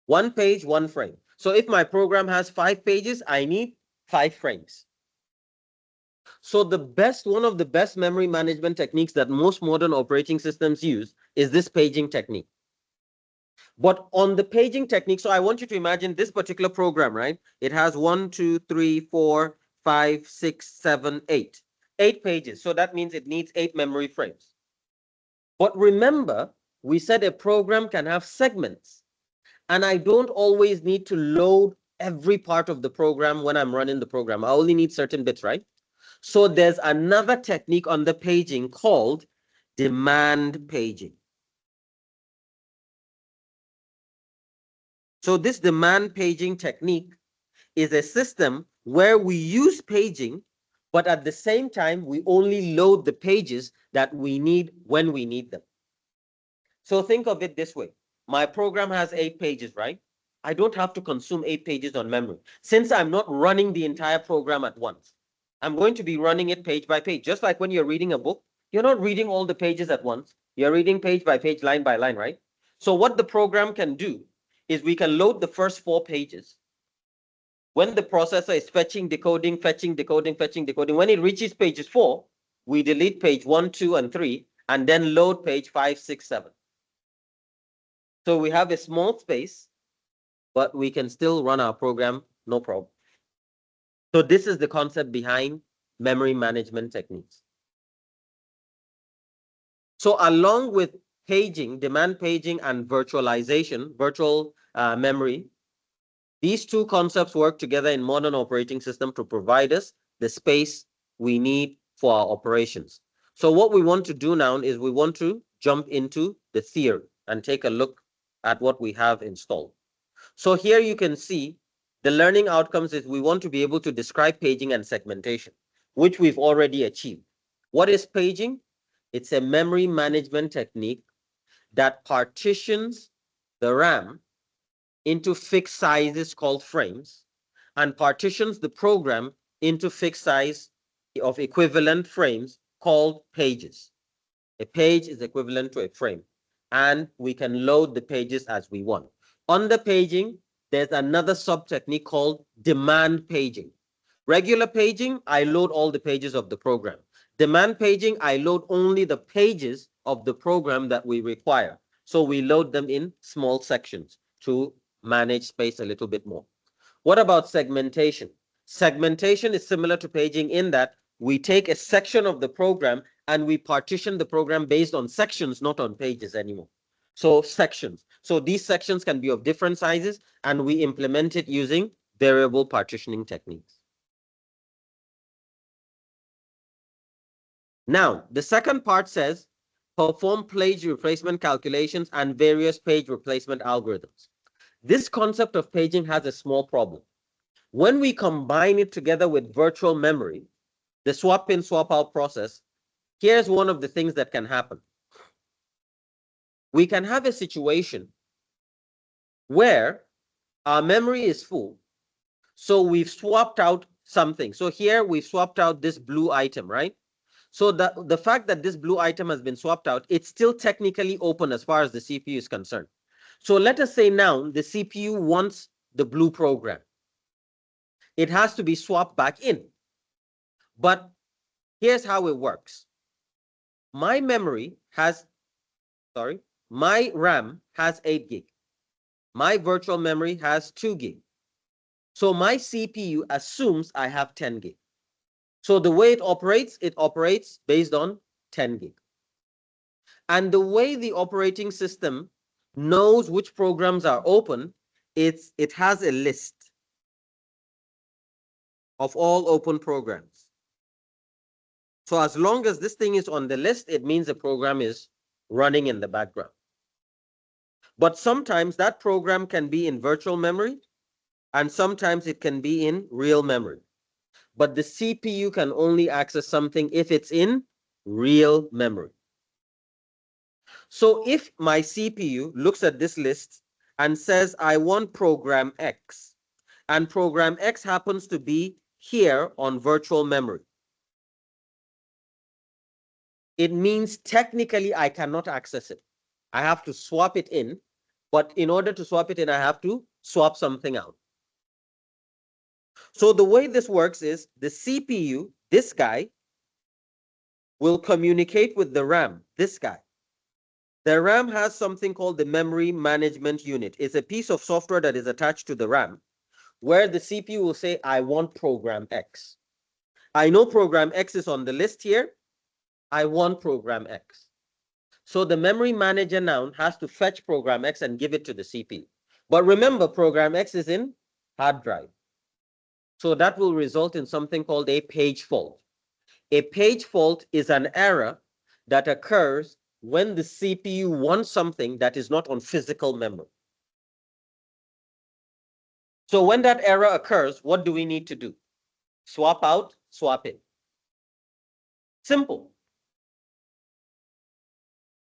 One page, one frame. So if my program has 5 pages, I need 5 frames. So one of the best memory management techniques that most modern operating systems use is this paging technique. But on the paging technique, so I want you to imagine this particular program, right? It has 1, 2, 3, 4, 5, 6, 7, 8. 8 pages. So that means it needs 8 memory frames. But remember, we said a program can have segments. And I don't always need to load every part of the program when I'm running the program. I only need certain bits, right? So there's another technique on the paging called demand paging. So this demand paging technique is a system where we use paging, but at the same time, we only load the pages that we need when we need them. So think of it this way. My program has 8 pages, right? I don't have to consume 8 pages on memory. Since I'm not running the entire program at once, I'm going to be running it page by page. Just like when you're reading a book, you're not reading all the pages at once. You're reading page by page, line by line, right? So what the program can do is we can load the first 4 pages. When the processor is fetching, decoding, fetching, decoding, fetching, decoding, when it reaches pages 4, we delete page 1, 2, and 3, and then load page 5, 6, 7. So we have a small space, but we can still run our program, no problem. So this is the concept behind memory management techniques. So along with paging, demand paging, and virtualization, virtual memory, these two concepts work together in modern operating system to provide us the space we need for our operations. So what we want to do now is we want to jump into the theory and take a look at what we have installed. So here you can see the learning outcomes is we want to be able to describe paging and segmentation, which we've already achieved. What is paging? It's a memory management technique that partitions the RAM into fixed sizes called frames and partitions the program into fixed size of equivalent frames called pages. A page is equivalent to a frame, and we can load the pages as we want. Under paging, there's another sub-technique called demand paging. Regular paging, I load all the pages of the program. Demand paging, I load only the pages of the program that we require. So we load them in small sections to manage space a little bit more. What about segmentation? Segmentation is similar to paging in that we take a section of the program and we partition the program based on sections, not on pages anymore. So sections. So these sections can be of different sizes, and we implement it using variable partitioning techniques. Now, the second part says perform page replacement calculations, and various page replacement algorithms. This concept of paging has a small problem. When we combine it together with virtual memory, the swap in, swap out process, here's one of the things that can happen. We can have a situation where our memory is full, so we've swapped out something. So here we've swapped out this blue item, right? So the fact that this blue item has been swapped out, it's still technically open as far as the CPU is concerned. So let us say now the CPU wants the blue program. It has to be swapped back in. But here's how it works. My memory has, my RAM has 8 gig. My virtual memory has 2 gig. So my CPU assumes I have 10 gig. So the way it operates based on 10 gig. And the way the operating system knows which programs are open, it has a list of all open programs. So as long as this thing is on the list, it means the program is running in the background. But sometimes that program can be in virtual memory, and sometimes it can be in real memory. But the CPU can only access something if it's in real memory. So if my CPU looks at this list and says, I want program X, and program X happens to be here on virtual memory, it means technically I cannot access it. I have to swap it in, but in order to swap it in, I have to swap something out. So the way this works is the CPU, this guy, will communicate with the RAM, this guy. The RAM has something called the memory management unit. It's a piece of software that is attached to the RAM, where the CPU will say, I want program X. I know program X is on the list here. I want program X. So the memory manager now has to fetch program X and give it to the CPU. But remember, program X is in hard drive. So that will result in something called a page fault. A page fault is an error that occurs when the CPU wants something that is not on physical memory. So when that error occurs, what do we need to do? Swap out, swap in. Simple.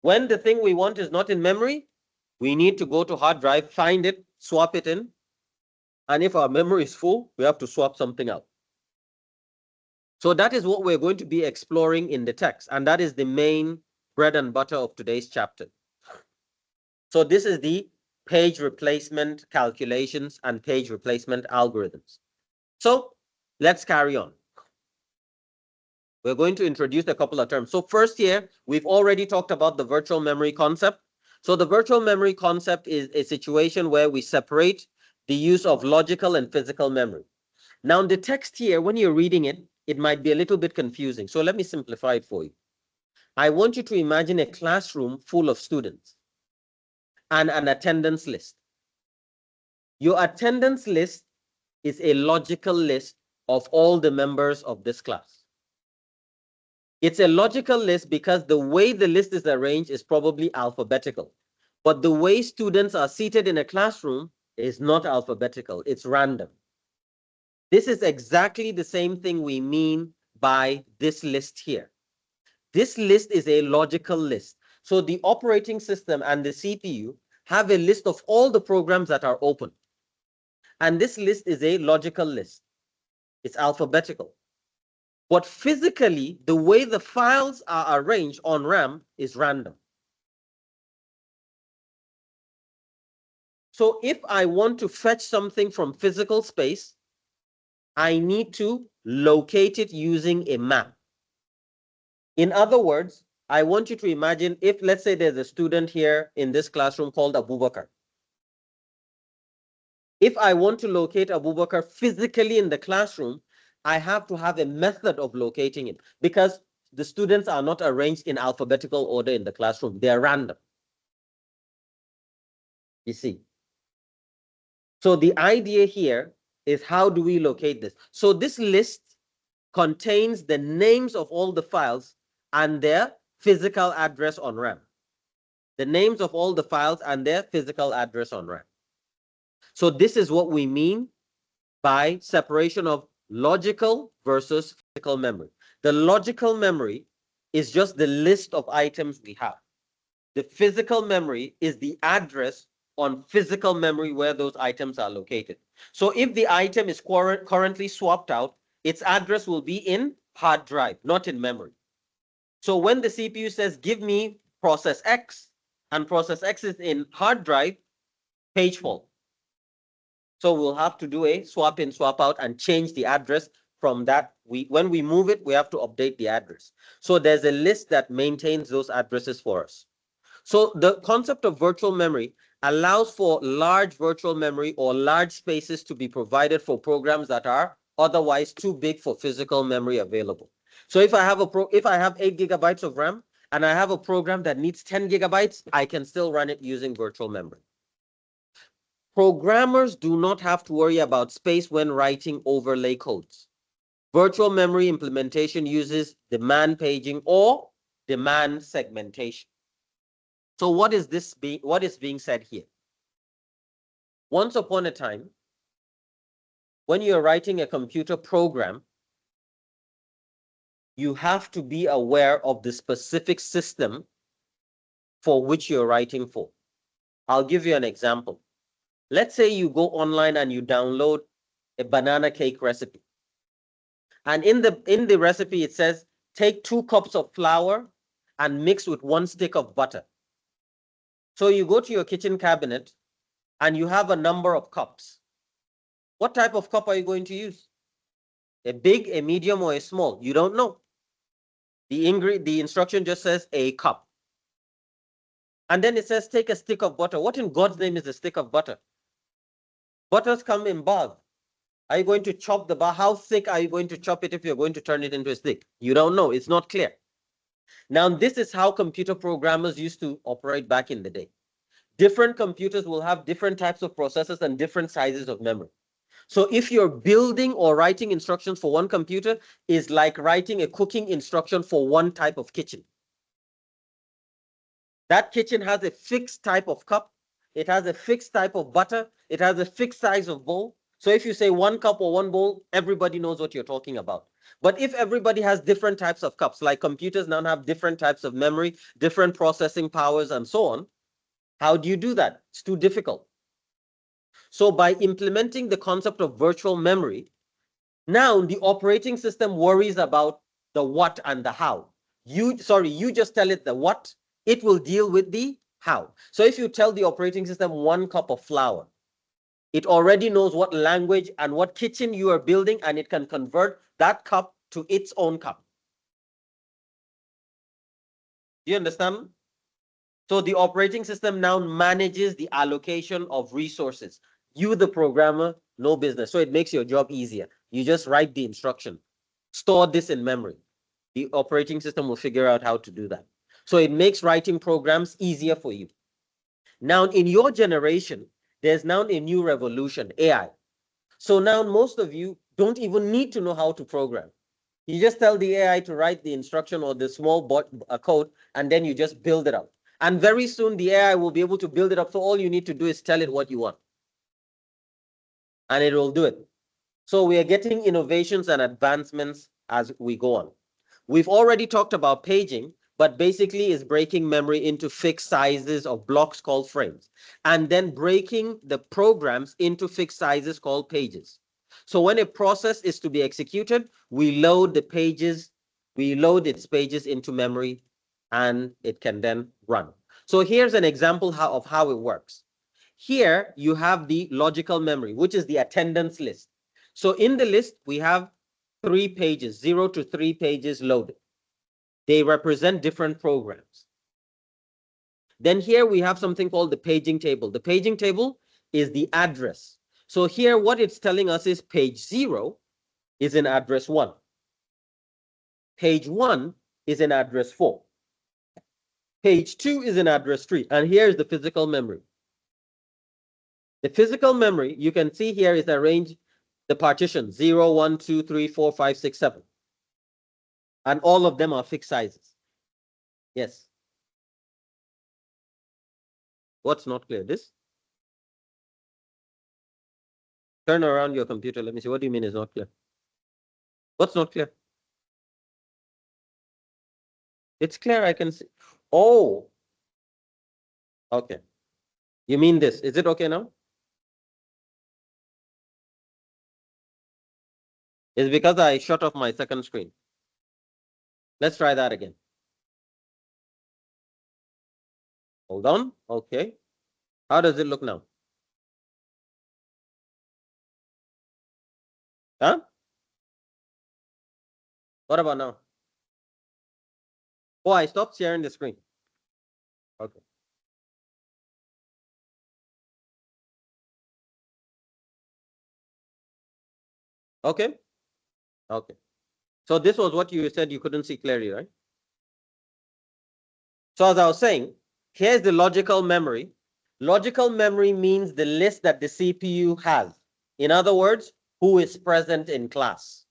When the thing we want is not in memory, we need to go to hard drive, find it, swap it in. And if our memory is full, we have to swap something out. So that is what we're going to be exploring in the text. And that is the main bread and butter of today's chapter. So this is the page replacement calculations and page replacement algorithms. So let's carry on. We're going to introduce a couple of terms. So first here, we've already talked about the virtual memory concept. So the virtual memory concept is a situation where we separate the use of logical and physical memory. Now the text here, when you're reading it, it might be a little bit confusing. So let me simplify it for you. I want you to imagine a classroom full of students and an attendance list. Your attendance list is a logical list of all the members of this class. It's a logical list because the way the list is arranged is probably alphabetical. But the way students are seated in a classroom is not alphabetical, it's random. This is exactly the same thing we mean by this list here. This list is a logical list. So the operating system and the CPU have a list of all the programs that are open. And this list is a logical list. It's alphabetical. But physically, the way the files are arranged on RAM is random. So if I want to fetch something from physical space, I need to locate it using a map. In other words, I want you to imagine if, let's say, there's a student here in this classroom called Abubakar. If I want to locate Abubakar physically in the classroom, I have to have a method of locating it because the students are not arranged in alphabetical order in the classroom. They are random. You see? So the idea here is how do we locate this? So this list contains the names of all the files and their physical address on RAM. The names of all the files and their physical address on RAM. So this is what we mean by separation of logical versus physical memory. The logical memory is just the list of items we have. The physical memory is the address on physical memory where those items are located. So if the item is currently swapped out, its address will be in hard drive, not in memory. So when the CPU says, give me process X, and process X is in hard drive, page fault. So we'll have to do a swap in, swap out, and change the address from that. When we move it, we have to update the address. So there's a list that maintains those addresses for us. So the concept of virtual memory allows for large virtual memory or large spaces to be provided for programs that are otherwise too big for physical memory available. So if I have if I have 8 gigabytes of RAM and I have a program that needs 10 gigabytes, I can still run it using virtual memory. Programmers do not have to worry about space when writing overlay codes. Virtual memory implementation uses demand paging or demand segmentation. So what is being said here? Once upon a time, when you're writing a computer program, you have to be aware of the specific system for which you're writing for. I'll give you an example. Let's say you go online and you download a banana cake recipe. And in the recipe, it says, take 2 cups of flour and mix with 1 stick of butter. So you go to your kitchen cabinet and you have a number of cups. What type of cup are you going to use? A big, a medium, or a small? You don't know. The instruction just says a cup. And then it says, take a stick of butter. What in God's name is a stick of butter? Butters come in bars. Are you going to chop the bar? How thick are you going to chop it if you're going to turn it into a stick? You don't know. It's not clear. Now, this is how computer programmers used to operate back in the day. Different computers will have different types of processors and different sizes of memory. So if you're building or writing instructions for one computer, is like writing a cooking instruction for one type of kitchen. That kitchen has a fixed type of cup. It has a fixed type of butter. It has a fixed size of bowl. So if you say 1 cup or 1 bowl, everybody knows what you're talking about. But if everybody has different types of cups, like computers now have different types of memory, different processing powers, and so on, how do you do that? It's too difficult. So by implementing the concept of virtual memory, now the operating system worries about the what and the how. You just tell it the what, it will deal with the how. So if you tell the operating system 1 cup of flour, it already knows what language and what kitchen you are building, and it can convert that cup to its own cup. Do you understand? So the operating system now manages the allocation of resources. You, the programmer, no business. So it makes your job easier. You just write the instruction. Store this in memory. The operating system will figure out how to do that. So it makes writing programs easier for you. Now, in your generation, there's now a new revolution, AI. So now most of you don't even need to know how to program. You just tell the AI to write the instruction or the small code, and then you just build it up. And very soon the AI will be able to build it up. So all you need to do is tell it what you want. And it will do it. So we are getting innovations and advancements as we go on. We've already talked about paging, but basically is breaking memory into fixed sizes of blocks called frames, and then breaking the programs into fixed sizes called pages. So when a process is to be executed, we load the pages, we load its pages into memory, and it can then run. So here's an example of how it works. Here you have the logical memory, which is the attendance list. So in the list, we have 3 pages, 0 to 3 pages loaded. They represent different programs. Then here we have something called the paging table. The paging table is the address. So here what it's telling us is page 0 is in address 1. Page 1 is in address 4. Page 2 is in address 3. And here's the physical memory. The physical memory, you can see here, is arranged the partition 0, 1, 2, 3, 4, 5, 6, 7. And all of them are fixed sizes. Yes. What's not clear? This? Turn around your computer. Let me see. What do you mean is not clear? What's not clear? It's clear. I can see. Oh, okay. You mean this? Is it okay now? It's because I shut off my second screen. Let's try that again. Hold on. Okay. How does it look now? Huh? What about now? Oh, I stopped sharing the screen. Okay. Okay. Okay. So this was what you said you couldn't see clearly, right? So as I was saying, here's the logical memory. Logical memory means the list that the CPU has. In other words, who is present in class.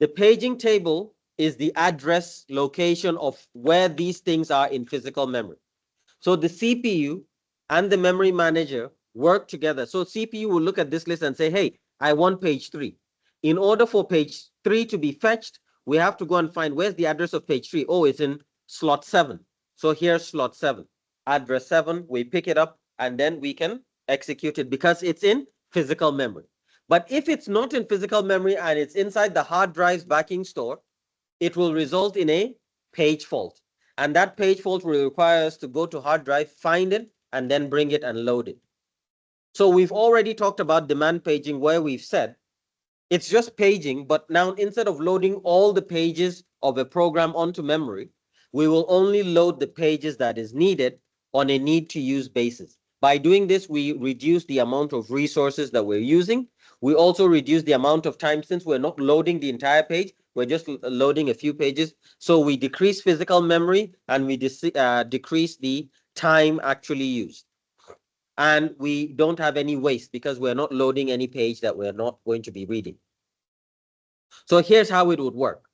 The paging table is the address location of where these things are in physical memory. So the CPU and the memory manager work together. So CPU will look at this list and say, hey, I want page 3. In order for page 3 to be fetched, we have to go and find where's the address of page 3. Oh, it's in slot 7. So here's slot 7. Address 7, we pick it up and then we can execute it because it's in physical memory. But if it's not in physical memory and it's inside the hard drive's backing store, it will result in a page fault. And that page fault will require us to go to hard drive, find it, and then bring it and load it. So we've already talked about demand paging where we've said it's just paging, but now instead of loading all the pages of a program onto memory, we will only load the pages that is needed on a need to use basis. By doing this, we reduce the amount of resources that we're using. We also reduce the amount of time since we're not loading the entire page. We're just loading a few pages. So we decrease physical memory and we decrease the time actually used. And we don't have any waste because we're not loading any page that we're not going to be reading. So here's how it would work.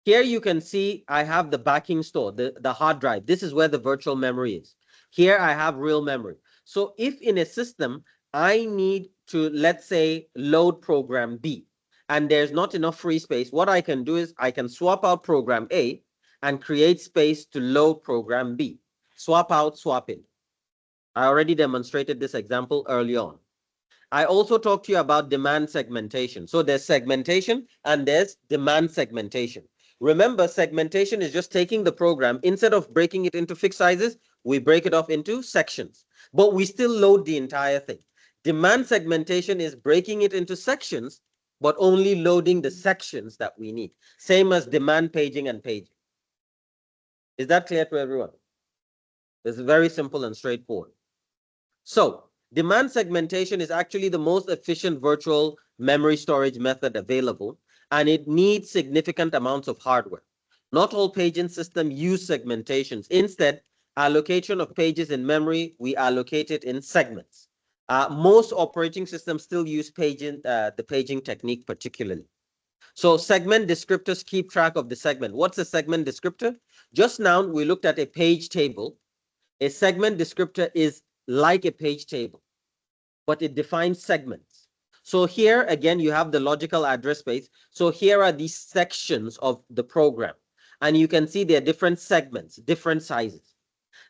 Here you can see I have the backing store, the hard drive. This is where the virtual memory is. Here I have real memory. So if in a system, I need to, let's say, load program B, and there's not enough free space, what I can do is I can swap out program A and create space to load program B. Swap out, swap in. I already demonstrated this example early on. I also talked to you about demand segmentation. So there's segmentation and there's demand segmentation. Remember, segmentation is just taking the program, instead of breaking it into fixed sizes, we break it off into sections, but we still load the entire thing. Demand segmentation is breaking it into sections, but only loading the sections that we need. Same as demand paging and paging. Is that clear to everyone? It's very simple and straightforward. So demand segmentation is actually the most efficient virtual memory storage method available, and it needs significant amounts of hardware. Not all paging systems use segmentations. Instead, allocation of pages in memory, we allocate it in segments. Most operating systems still use the paging technique particularly. So segment descriptors keep track of the segment. What's a segment descriptor? Just now, we looked at a page table. A segment descriptor is like a page table, but it defines segments. So here again, you have the logical address space. So here are these sections of the program, and you can see there are different segments, different sizes.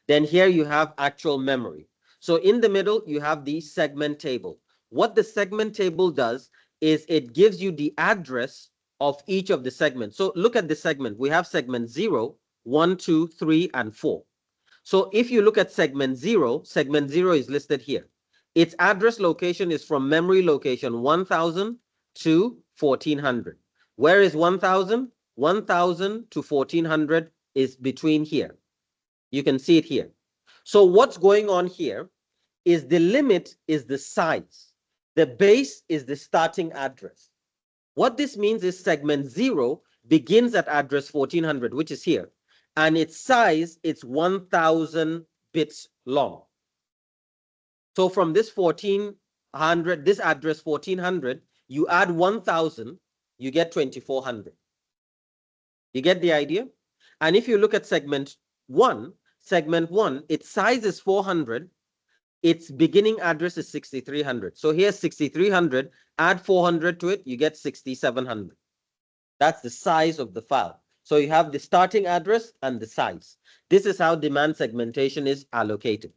Then here you have actual memory. So in the middle, you have the segment table. What the segment table does is it gives you the address of each of the segments. So look at the segment. We have segment 0, 1, 2, 3, and 4. So if you look at segment 0 is listed here. Its address location is from memory location 1000 to 1400. Where is 1000? 1000 to 1400 is between here. You can see it here. So what's going on here is the limit is the size. The base is the starting address. What this means is segment 0 begins at address 1400, which is here, and its size, it's 1000 bits long. So from this 1400, this address 1400, you add 1000, you get 2400. You get the idea? And if you look at segment one, its size is 400. Its beginning address is 6300. So here's 6300. Add 400 to it, you get 6700. That's the size of the file. So you have the starting address and the size. This is how demand segmentation is allocated.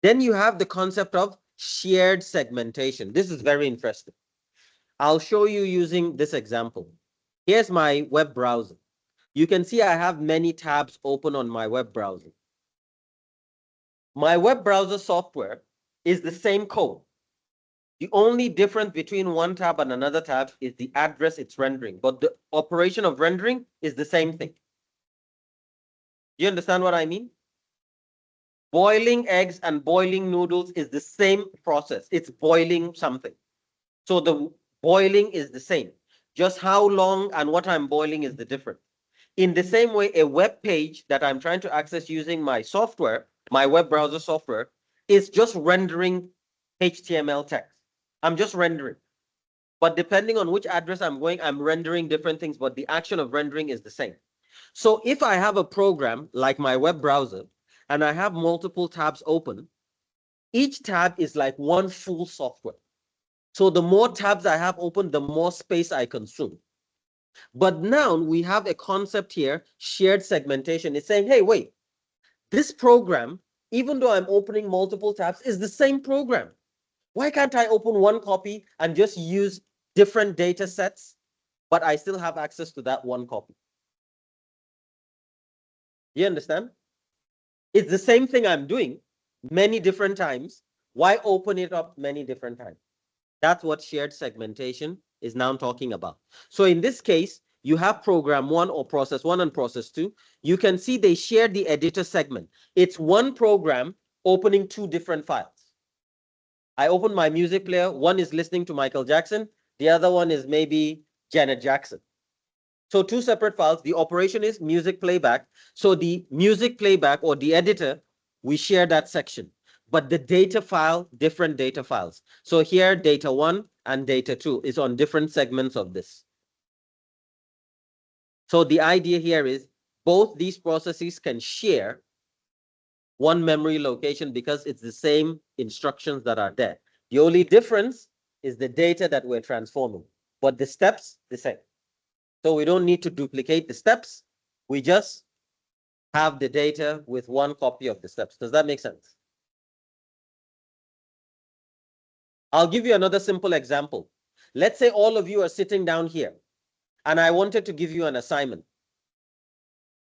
Then you have the concept of shared segmentation. This is very interesting. I'll show you using this example. Here's my web browser. You can see I have many tabs open on my web browser. My web browser software is the same code. The only difference between one tab and another tab is the address it's rendering, but the operation of rendering is the same thing. You understand what I mean? Boiling eggs and boiling noodles is the same process. It's boiling something. So the boiling is the same. Just how long and what I'm boiling is the difference. In the same way, a web page that I'm trying to access using my software, my web browser software, is just rendering HTML text. I'm just rendering. But depending on which address I'm going, I'm rendering different things, but the action of rendering is the same. So if I have a program like my web browser and I have multiple tabs open, each tab is like one full software. So the more tabs I have open, the more space I consume. But now we have a concept here, shared segmentation. It's saying, hey, wait, this program, even though I'm opening multiple tabs, is the same program. Why can't I open one copy and just use different data sets, but I still have access to that one copy? You understand? It's the same thing I'm doing many different times. Why open it up many different times? That's what shared segmentation is now talking about. So in this case, you have program one or process one and process two. You can see they share the editor segment. It's one program opening two different files. I open my music player. One is listening to Michael Jackson. The other one is maybe Janet Jackson. So two separate files. The operation is music playback. So the music playback or the editor, we share that section. But the data file, different data files. So here, data one and data two is on different segments of this. So the idea here is both these processes can share one memory location because it's the same instructions that are there. The only difference is the data that we're transforming, but the steps the same. So we don't need to duplicate the steps. We just have the data with one copy of the steps. Does that make sense? I'll give you another simple example. Let's say all of you are sitting down here and I wanted to give you an assignment.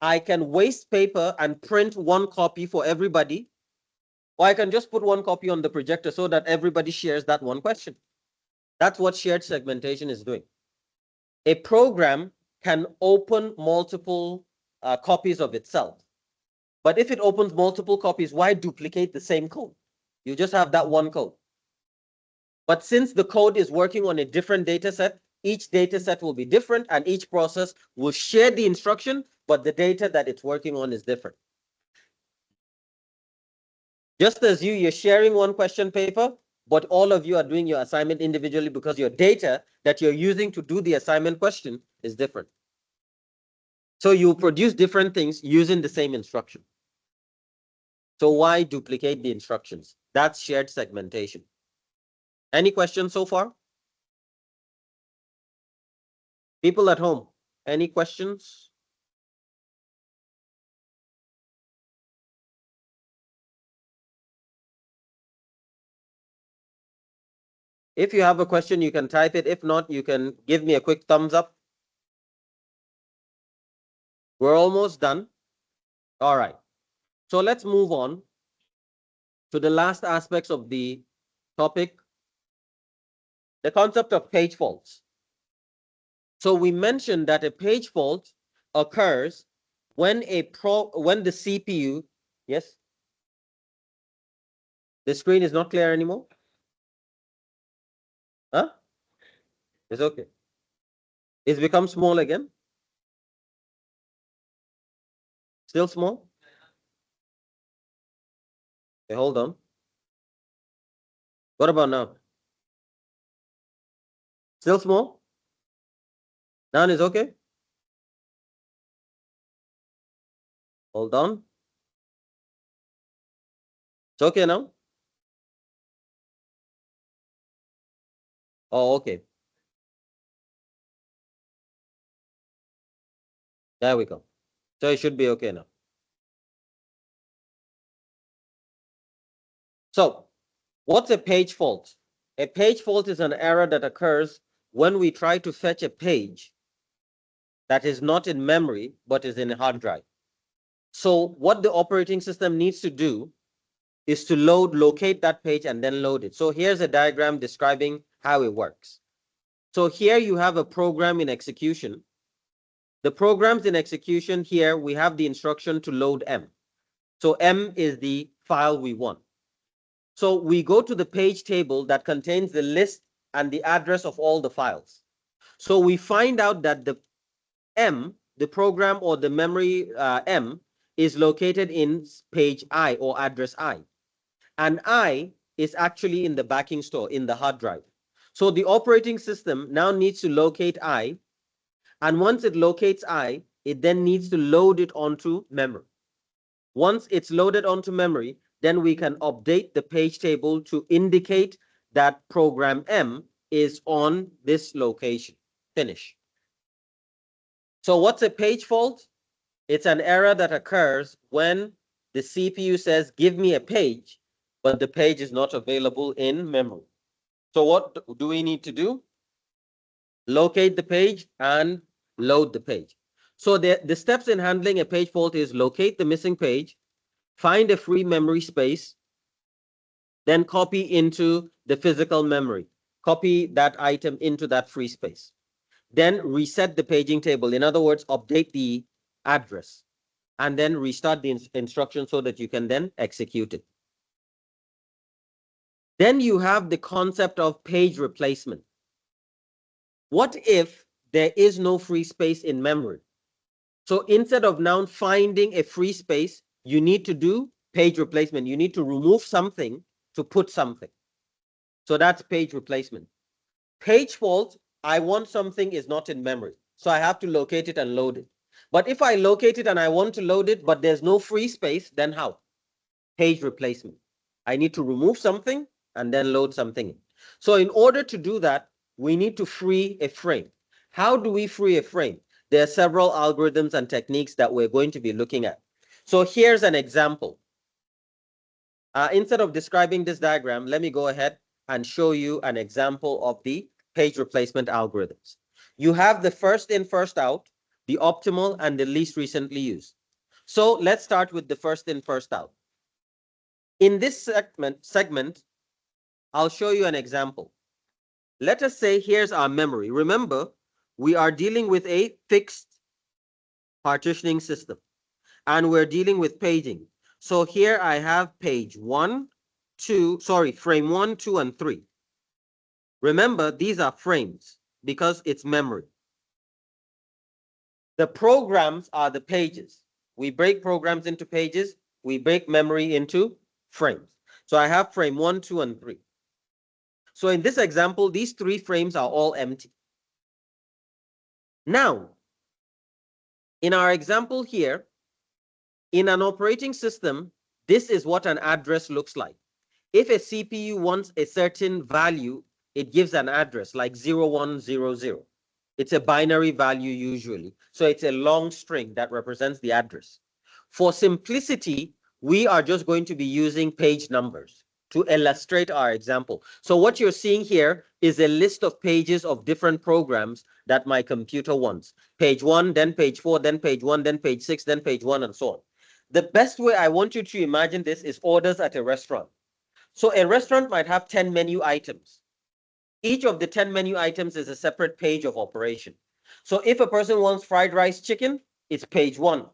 I can waste paper and print one copy for everybody, or I can just put one copy on the projector so that everybody shares that one question. That's what shared segmentation is doing. A program can open multiple copies of itself. But if it opens multiple copies, why duplicate the same code? You just have that one code. But since the code is working on a different data set, each data set will be different and each process will share the instruction, but the data that it's working on is different. Just as you're sharing one question paper, but all of you are doing your assignment individually because your data that you're using to do the assignment question is different. So you produce different things using the same instruction. So why duplicate the instructions? That's shared segmentation. Any questions so far? People at home, any questions? If you have a question, you can type it. If not, you can give me a quick thumbs up. We're almost done. All right. So let's move on to the last aspects of the topic, the concept of page faults. So we mentioned that a page fault occurs when the CPU, yes, the screen is not clear anymore. Huh? It's okay. It's become small again. Still small? Okay, hold on. What about now? Still small? Now is okay? Hold on. It's okay now? Oh, okay. There we go. So it should be okay now. So what's a page fault? A page fault is an error that occurs when we try to fetch a page that is not in memory, but is in a hard drive. So what the operating system needs to do is to locate that page and then load it. So here's a diagram describing how it works. So here you have a program in execution. The programs in execution here, we have the instruction to load M. So M is the file we want. So we go to the page table that contains the list and the address of all the files. So we find out that the M, the program or the memory M, is located in page I or address I. And I is actually in the backing store, in the hard drive. So the operating system now needs to locate I. And once it locates I, it then needs to load it onto memory. Once it's loaded onto memory, then we can update the page table to indicate that program M is on this location. Finish. So what's a page fault? It's an error that occurs when the CPU says, give me a page, but the page is not available in memory. So what do we need to do? Locate the page and load the page. So the steps in handling a page fault is locate the missing page, find a free memory space, then copy into the physical memory. Copy that item into that free space. Then reset the paging table. In other words, update the address and then restart the instruction so that you can then execute it. Then you have the concept of page replacement. What if there is no free space in memory? So instead of now finding a free space, you need to do page replacement. You need to remove something to put something. So that's page replacement. Page fault, I want something is not in memory. So I have to locate it and load it. But if I locate it and I want to load it, but there's no free space, then how? Page replacement. I need to remove something and then load something in. So in order to do that, we need to free a frame. How do we free a frame? There are several algorithms and techniques that we're going to be looking at. So here's an example. Instead of describing this diagram, let me go ahead and show you an example of the page replacement algorithms. You have the first in, first out, the optimal, and the least recently used. So let's start with the first in, first out. In this segment, I'll show you an example. Let us say here's our memory. Remember, we are dealing with a fixed partitioning system, and we're dealing with paging. So here I have page 1, 2, sorry, frame 1, 2, and 3. Remember, these are frames because it's memory. The programs are the pages. We break programs into pages. We break memory into frames. So I have frame 1, 2, and 3. So in this example, these 3 frames are all empty. Now, in our example here, in an operating system, this is what an address looks like. If a CPU wants a certain value, it gives an address like 0100. It's a binary value usually. So it's a long string that represents the address. For simplicity, we are just going to be using page numbers to illustrate our example. So what you're seeing here is a list of pages of different programs that my computer wants. Page 1, then page 4, then page 1, then page 6, then page 1, and so on. The best way I want you to imagine this is orders at a restaurant. So a restaurant might have 10 menu items. Each of the 10 menu items is a separate page of operation. So if a person wants fried rice chicken, it's page 1.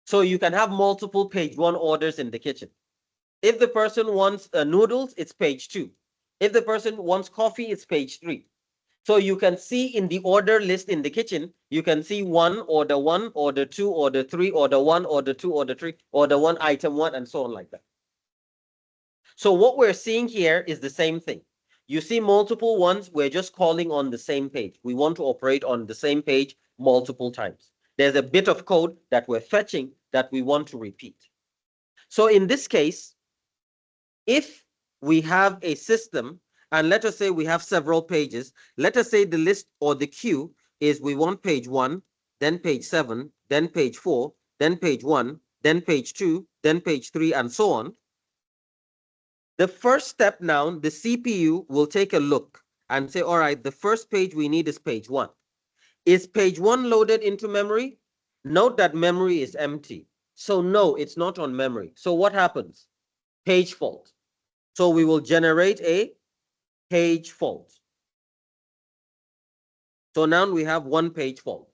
So you can have multiple page 1 orders in the kitchen. If the person wants noodles, it's page 2. If the person wants coffee, it's page 3. So you can see in the order list in the kitchen, you can see 1, order 1, order 2, order 3, order 1, order 2, order 3, order 1, item 1, and so on like that. So what we're seeing here is the same thing. You see multiple ones, we're just calling on the same page. We want to operate on the same page multiple times. There's a bit of code that we're fetching that we want to repeat. So in this case, if we have a system, and let us say we have several pages, let us say the list or the queue is we want page 1, then page 7, then page 4, then page 1, then page 2, then page 3, and so on. The first step now, the CPU will take a look and say, all right, the first page we need is page 1. Is page 1 loaded into memory? Note that memory is empty. So no, it's not on memory. So what happens? Page fault. So we will generate a page fault. So now we have one page fault.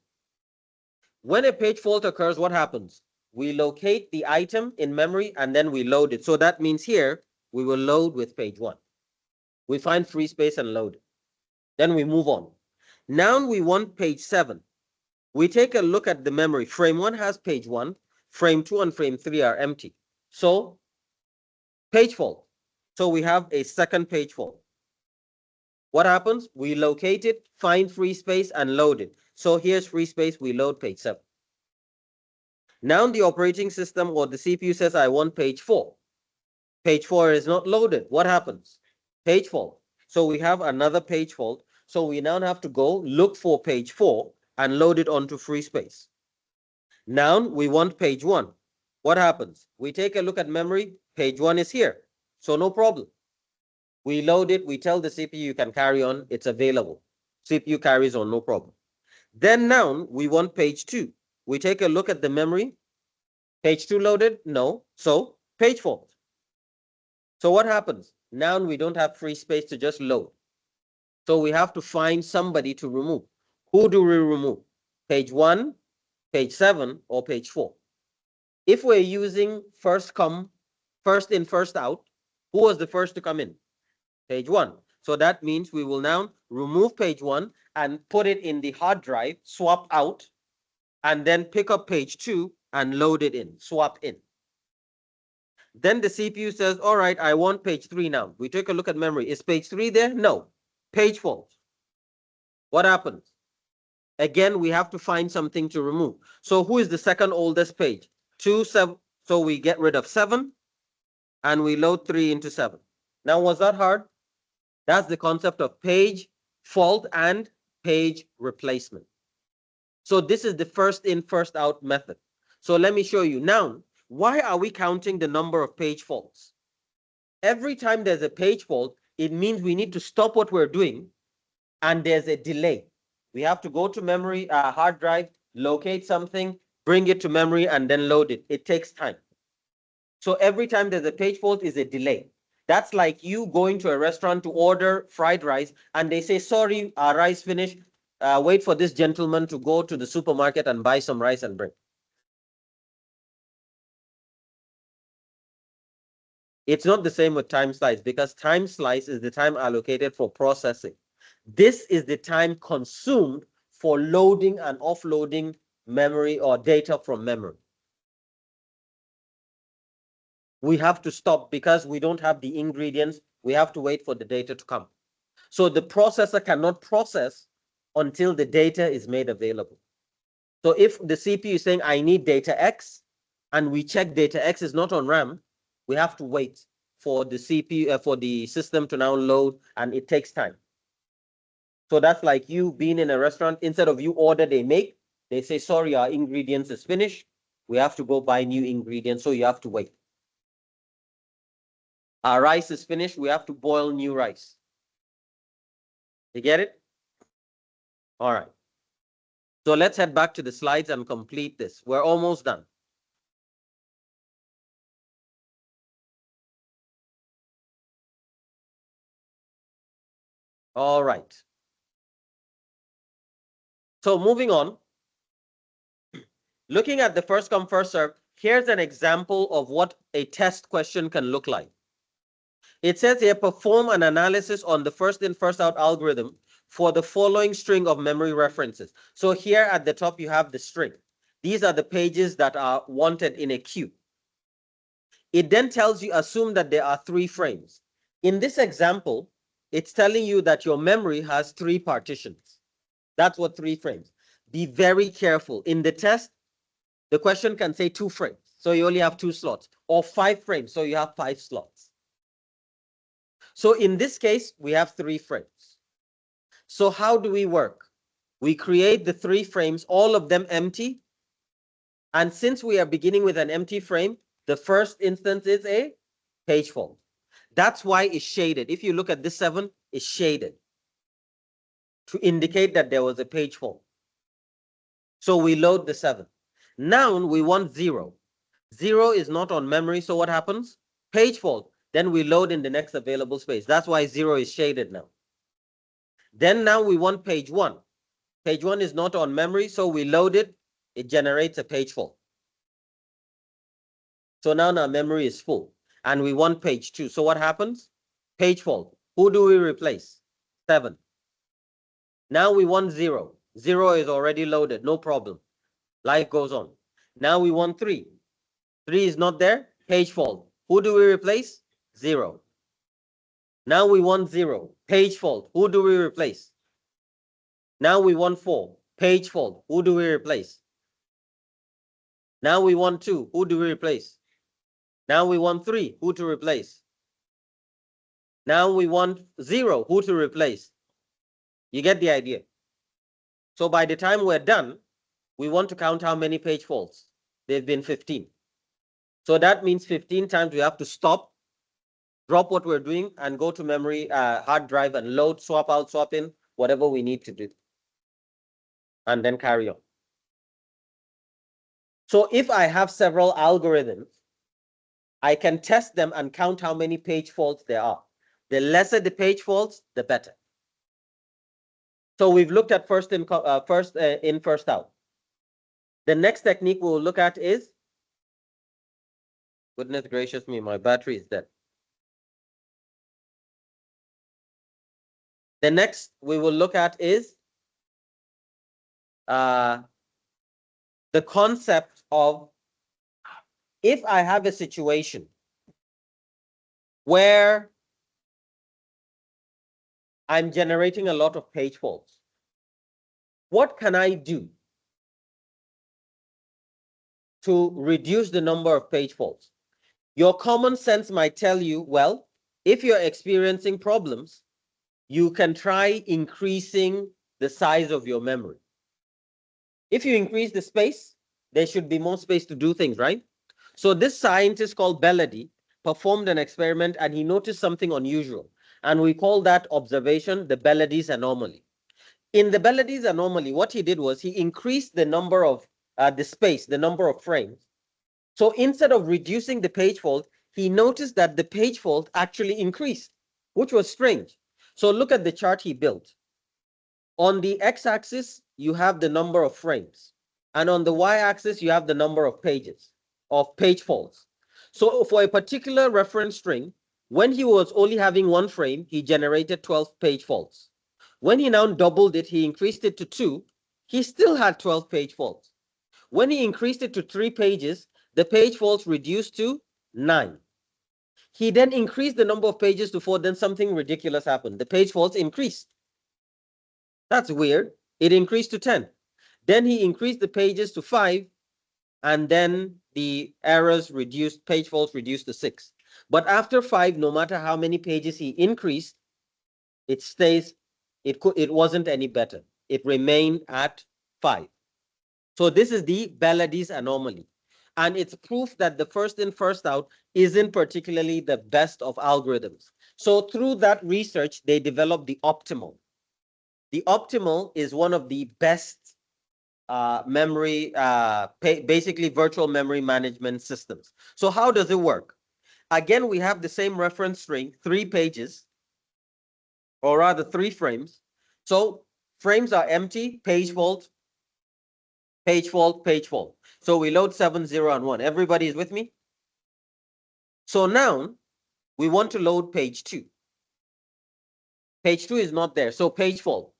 When a page fault occurs, what happens? We locate the item in memory and then we load it. So that means here we will load with page 1. We find free space and load it. Then we move on. Now we want page 7. We take a look at the memory. Frame 1 has page 1. Frame 2 and frame 3 are empty. So page fault. So we have a second page fault. What happens? We locate it, find free space, and load it. So here's free space, we load page 7. Now the operating system or the CPU says, I want page 4. Page 4 is not loaded. What happens? Page fault. So we have another page fault. So we now have to go look for page 4 and load it onto free space. Now we want page 1. What happens? We take a look at memory. Page 1 is here. So no problem. We load it. We tell the CPU you can carry on. It's available. CPU carries on, no problem. Then now we want page 2. We take a look at the memory. Page 2 loaded? No. So page fault. So what happens? Now we don't have free space to just load. So we have to find somebody to remove. Who do we remove? Page 1, page 7, or page 4? If we're using first in, first out, who was the first to come in? Page 1. So that means we will now remove page 1 and put it in the hard drive, swap out, and then pick up page 2 and load it in, swap in. Then the CPU says, all right, I want page 3 now. We take a look at memory. Is page 3 there? No. Page fault. What happens? Again, we have to find something to remove. So who is the second oldest page? 2, 7. So we get rid of 7 and we load 3 into 7. Now, was that hard? That's the concept of page fault and page replacement. So this is the first in, first out method. So let me show you. Now, why are we counting the number of page faults? Every time there's a page fault, it means we need to stop what we're doing and there's a delay. We have to go to memory, hard drive, locate something, bring it to memory, and then load it. It takes time. So every time there's a page fault is a delay. That's like you going to a restaurant to order fried rice and they say, sorry, our rice finished. Wait for this gentleman to go to the supermarket and buy some rice and bring. It's not the same with time slice because time slice is the time allocated for processing. This is the time consumed for loading and offloading memory or data from memory. We have to stop because we don't have the ingredients. We have to wait for the data to come. So the processor cannot process until the data is made available. So if the CPU is saying, I need data X, and we check data X is not on RAM, we have to wait for the CPU, for the system to now load, and it takes time. So that's like you being in a restaurant, instead of you order, they say, sorry, our ingredients is finished. We have to go buy new ingredients, so you have to wait. Our rice is finished, we have to boil new rice. You get it? All right. So let's head back to the slides and complete this. We're almost done. All right. So moving on, looking at the first come, first serve, here's an example of what a test question can look like. It says here, perform an analysis on the first in, first out algorithm for the following string of memory references. So here at the top, you have the string. These are the pages that are wanted in a queue. It then tells you, assume that there are 3 frames. In this example, it's telling you that your memory has 3 partitions. That's what 3 frames. Be very careful. In the test, The question can say 2 frames, so you only have 2 slots, or 5 frames, so you have 5 slots. So in this case, we have 3 frames. So how do we work? We create the 3 frames, all of them empty. And since we are beginning with an empty frame, the first instance is a page fault. That's why it's shaded. If you look at this 7, it's shaded to indicate that there was a page fault. So we load the 7. Now we want 0. 0 is not on memory, so what happens? Page fault. Then we load in the next available space. That's why 0 is shaded now. Then now we want page 1. Page 1 is not on memory, so we load it. It generates a page fault. So now our memory is full. And we want page 2. So what happens? Page fault. Who do we replace? 7. Now we want 0. 0 is already loaded. No problem. Life goes on. Now we want 3. 3 is not there. Page fault. Who do we replace? 0. Now we want 0. Page fault. Who do we replace? Now we want 4. Page fault. Who do we replace? Now we want 2. Who do we replace? Now we want 3. Who to replace? Now we want 0. Who to replace? You get the idea. So by the time we're done, we want to count how many page faults. They've been 15. So that means 15 times we have to stop, drop what we're doing, and go to memory, hard drive, and load, swap out, swap in, whatever we need to do. And then carry on. So if I have several algorithms, I can test them and count how many page faults there are. The lesser the page faults, the better. So we've looked at first in, first out. The next technique we'll look at is, goodness gracious me, my battery is dead. The next we will look at is the concept of, if I have a situation where I'm generating a lot of page faults, what can I do to reduce the number of page faults? Your common sense might tell you, well, if you're experiencing problems, you can try increasing the size of your memory. If you increase the space, there should be more space to do things, right? So this scientist called Belady performed an experiment and he noticed something unusual. And we call that observation the Belady's anomaly. In the Belady's anomaly, what he did was he increased the number of the space, the number of frames. So instead of reducing the page fault, he noticed that the page fault actually increased, which was strange. So look at the chart he built. On the x-axis, you have the number of frames. And on the y-axis, you have the number of pages, of page faults. So for a particular reference string, when he was only having 1 frame, he generated 12 page faults. When he now doubled it, he increased it to 2, he still had 12 page faults. When he increased it to 3 pages, the page faults reduced to 9. He then increased the number of pages to 4, then something ridiculous happened. The page faults increased. That's weird. It increased to 10. Then he increased the pages to 5, and then the errors reduced, page faults reduced to 6. But after 5, no matter how many pages he increased, it stays, it wasn't any better. It remained at 5. So this is the Belady's anomaly. And it's proof that the first in, first out isn't particularly the best of algorithms. So through that research, they developed the optimal. The optimal is one of the best memory, basically virtual memory management systems. So how does it work? Again, we have the same reference string, 3 pages, or rather 3 frames. So frames are empty, page fault, page fault, page fault. So we load 7, 0, and 1. Everybody is with me? So now we want to load page 2. Page 2 is not there. So page fault.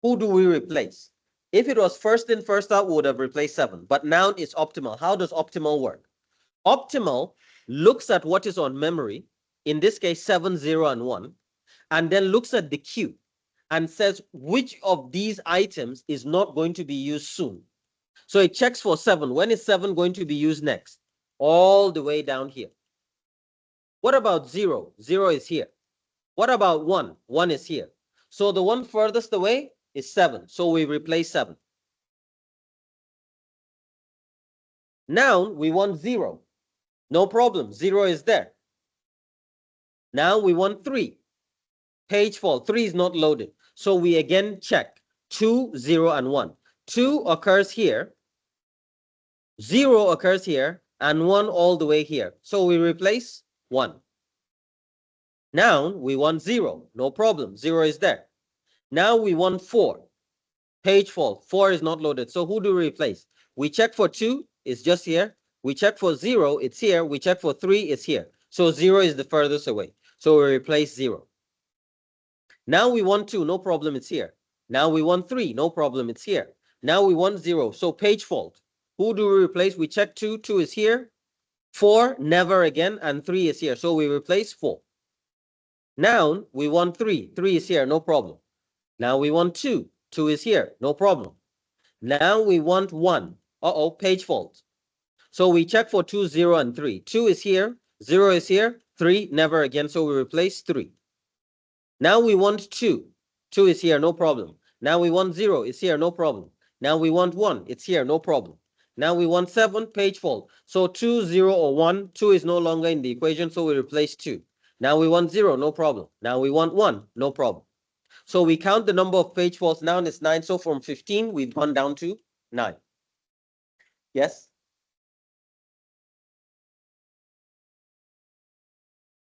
Who do we replace? If it was first in, first out, we would have replaced 7. But now it's optimal. How does optimal work? Optimal looks at what is on memory, in this case 7, 0, and 1, and then looks at the queue and says which of these items is not going to be used soon. So it checks for 7. When is 7 going to be used next? All the way down here. What about 0? 0 is here. What about 1? 1 is here. So the one furthest away is 7. So we replace 7. Now we want 0. No problem. 0 is there. Now we want 3. Page fault. 3 is not loaded. So we again check 2, 0, and 1. 2 occurs here. 0 occurs here. And 1 all the way here. So we replace 1. Now we want 0. No problem. 0 is there. Now we want 4. Page fault. 4 is not loaded. So who do we replace? We check for 2. It's just here. We check for 0. It's here. We check for 3. It's here. So 0 is the furthest away. So we replace 0. Now we want 2. No problem. It's here. Now we want 3. No problem. It's here. Now we want 0. So page fault. Who do we replace? We check 2. 2 is here. 4, never again. And 3 is here. So we replace 4. Now we want 3. 3 is here. No problem. Now we want 2. 2 is here. No problem. Now we want 1. Uh-oh, page fault. So we check for 2, 0, and 3. 2 is here. 0 is here. 3, never again. So we replace 3. Now we want 2. 2 is here. No problem. Now we want 0. It's here. No problem. Now we want 1. It's here. No problem. Now we want 7. Page fault. So 2, 0, or 1. 2 is no longer in the equation. So we replace 2. Now we want 0. No problem. Now we want 1. No problem. So we count the number of page faults. Now it's 9. So from 15, we've gone down to 9. Yes?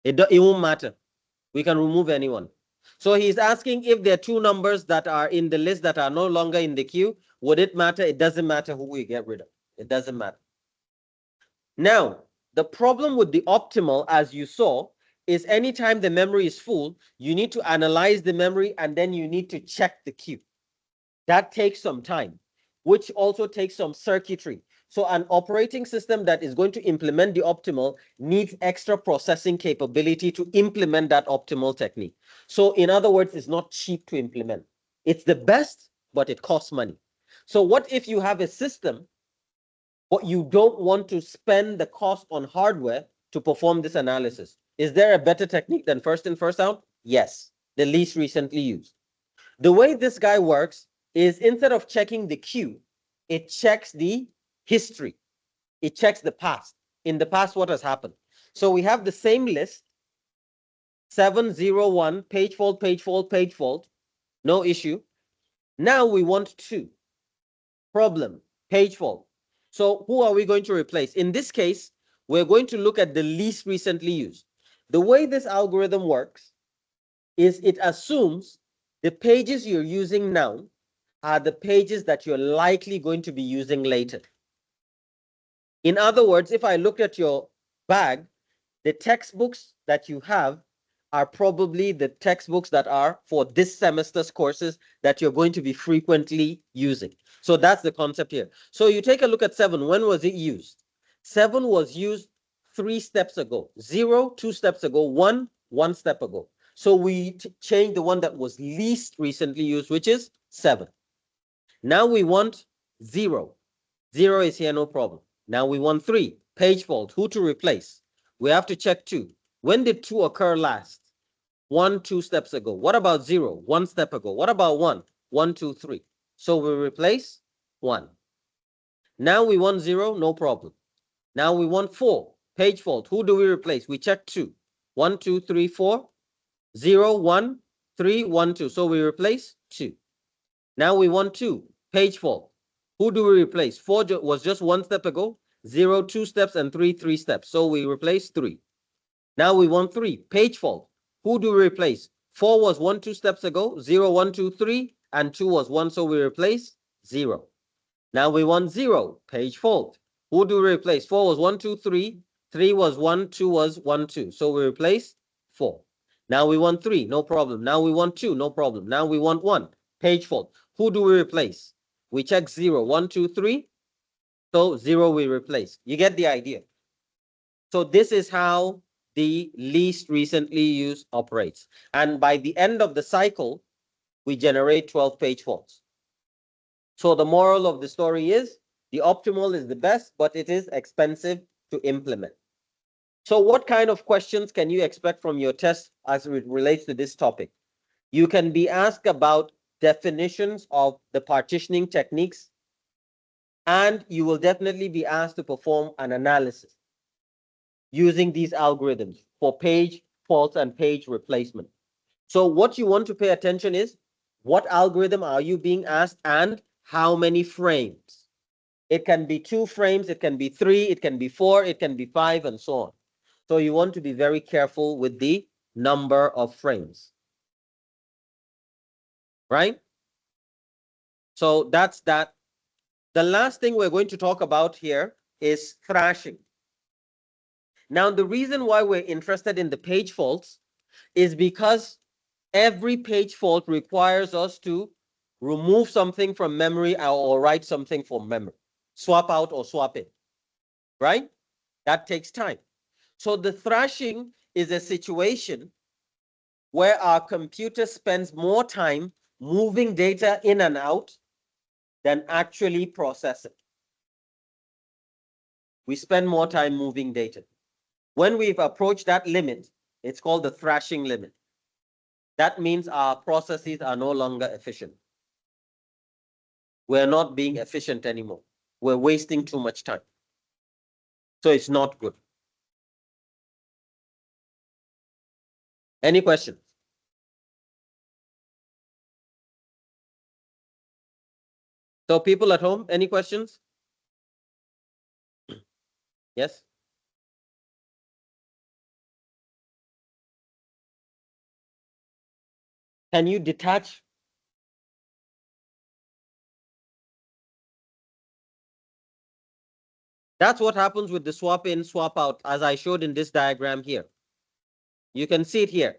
It won't matter. We can remove anyone. So he's asking if there are 2 numbers that are in the list that are no longer in the queue. Would it matter? It doesn't matter who we get rid of. It doesn't matter. Now, the problem with the optimal, as you saw, is anytime the memory is full, you need to analyze the memory and then you need to check the queue. That takes some time, which also takes some circuitry. So an operating system that is going to implement the optimal needs extra processing capability to implement that optimal technique. So in other words, it's not cheap to implement. It's the best, but it costs money. So what if you have a system, but you don't want to spend the cost on hardware to perform this analysis? Is there a better technique than first in, first out? Yes, the least recently used. The way this guy works is instead of checking the queue, it checks the history. It checks the past. In the past, what has happened? So we have the same list, 701, page fault, page fault, page fault, no issue. Now we want 2, problem, page fault. So who are we going to replace? In this case, we're going to look at the least recently used. The way this algorithm works is it assumes the pages you're using now are the pages that you're likely going to be using later. In other words, if I look at your bag, the textbooks that you have are probably the textbooks that are for this semester's courses that you're going to be frequently using. So that's the concept here. So you take a look at 7. When was it used? 7 was used 3 steps ago. 0, 2 steps ago. 1, 1 step ago. So we changed the one that was least recently used, which is 7. Now we want 0. 0 is here, no problem. Now we want 3. Page fault. Who to replace? We have to check 2. When did 2 occur last? 1, 2 steps ago. What about 0? 1 step ago. What about 1? 1, 2, 3. So we replace 1. Now we want 0, no problem. Now we want 4. Page fault. Who do we replace? We check 2. 1, 2, 3, 4. 0, 1, 3, 1, 2. So we replace 2. Now we want 2. Page fault. Who do we replace? 4 was just 1 step ago. 0, 2 steps, and 3, 3 steps. So we replace 3. Now we want 3. Page fault. Who do we replace? 4 was 1, 2 steps ago. 0, 1, 2, 3, and 2 was 1. So we replace 0. Now we want 0. Page fault. Who do we replace? 4 was 1, 2, 3. 3 was 1, 2 was 1, 2. So we replace 4. Now we want 3, no problem. Now we want 2, no problem. Now we want 1. Page fault. Who do we replace? We check 0, 1, 2, 3. So 0 we replace. You get the idea. So this is how the least recently used operates. And by the end of the cycle, we generate 12 page faults. So the moral of the story is The optimal is the best, but it is expensive to implement. So what kind of questions can you expect from your test as it relates to this topic? You can be asked about definitions of the partitioning techniques, and you will definitely be asked to perform an analysis using these algorithms for page faults and page replacement. So what you want to pay attention is, what algorithm are you being asked and how many frames? It can be 2 frames, it can be 3, it can be 4, it can be 5, and so on. So you want to be very careful with the number of frames, right? So that's that. The last thing we're going to talk about here is thrashing. Now, the reason why we're interested in the page faults is because every page fault requires us to remove something from memory or write something from memory, swap out or swap in, right? That takes time. So the thrashing is a situation where our computer spends more time moving data in and out than actually processing. We spend more time moving data. When we've approached that limit, it's called the thrashing limit. That means our processes are no longer efficient. We're not being efficient anymore. We're wasting too much time. So it's not good. Any questions? So people at home, any questions? Yes? Can you detach? That's what happens with the swap in, swap out, as I showed in this diagram here. You can see it here.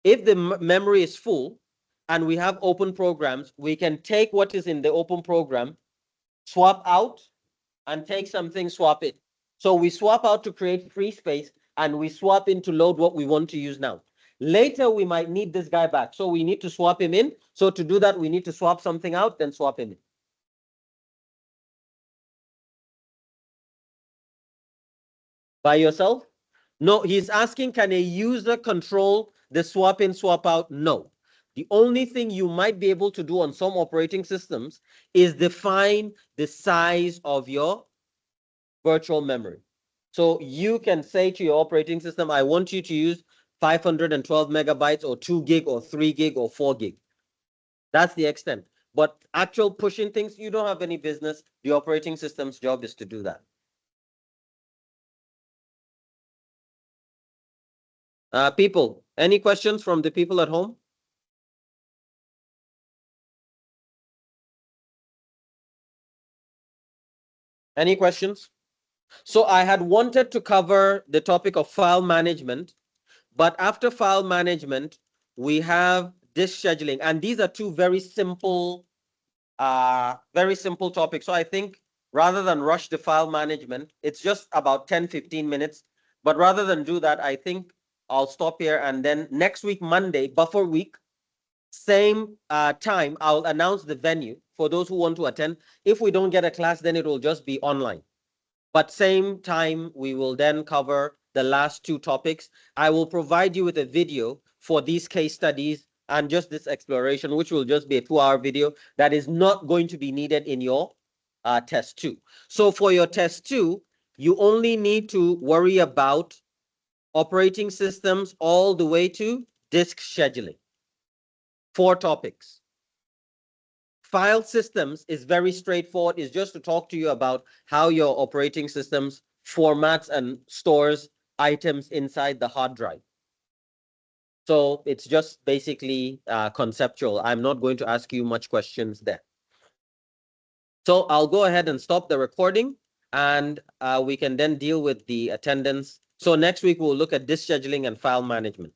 If the memory is full and we have open programs, we can take what is in the open program, swap out, and take something, swap it. So we swap out to create free space, and we swap in to load what we want to use now. Later, we might need this guy back. So we need to swap him in. So to do that, we need to swap something out, then swap him in. By yourself? No, he's asking, can a user control the swap in, swap out? No. The only thing you might be able to do on some operating systems is define the size of your virtual memory. So you can say to your operating system, I want you to use 512 megabytes or 2 gig or 3 gig or 4 gig. That's the extent. But actual pushing things, you don't have any business. The operating system's job is to do that. People, any questions from the people at home? Any questions? So I had wanted to cover the topic of file management, but after file management, we have disk scheduling. And these are two very simple topics. So I think rather than rush the file management, it's just about 10, 15 minutes. But rather than do that, I think I'll stop here. And then next week, Monday, buffer week, same time, I'll announce the venue for those who want to attend. If we don't get a class, then it will just be online. But same time, we will then cover the last two topics. I will provide you with a video for these case studies and just this exploration, which will just be a 2-hour video that is not going to be needed in your test 2. So for your test 2, you only need to worry about operating systems all the way to disk scheduling. 4 topics. File systems is very straightforward. It's just to talk to you about how your operating systems formats and stores items inside the hard drive. So it's just basically conceptual. I'm not going to ask you much questions there. So I'll go ahead and stop the recording, and we can then deal with the attendance. So next week, we'll look at disk scheduling and file management.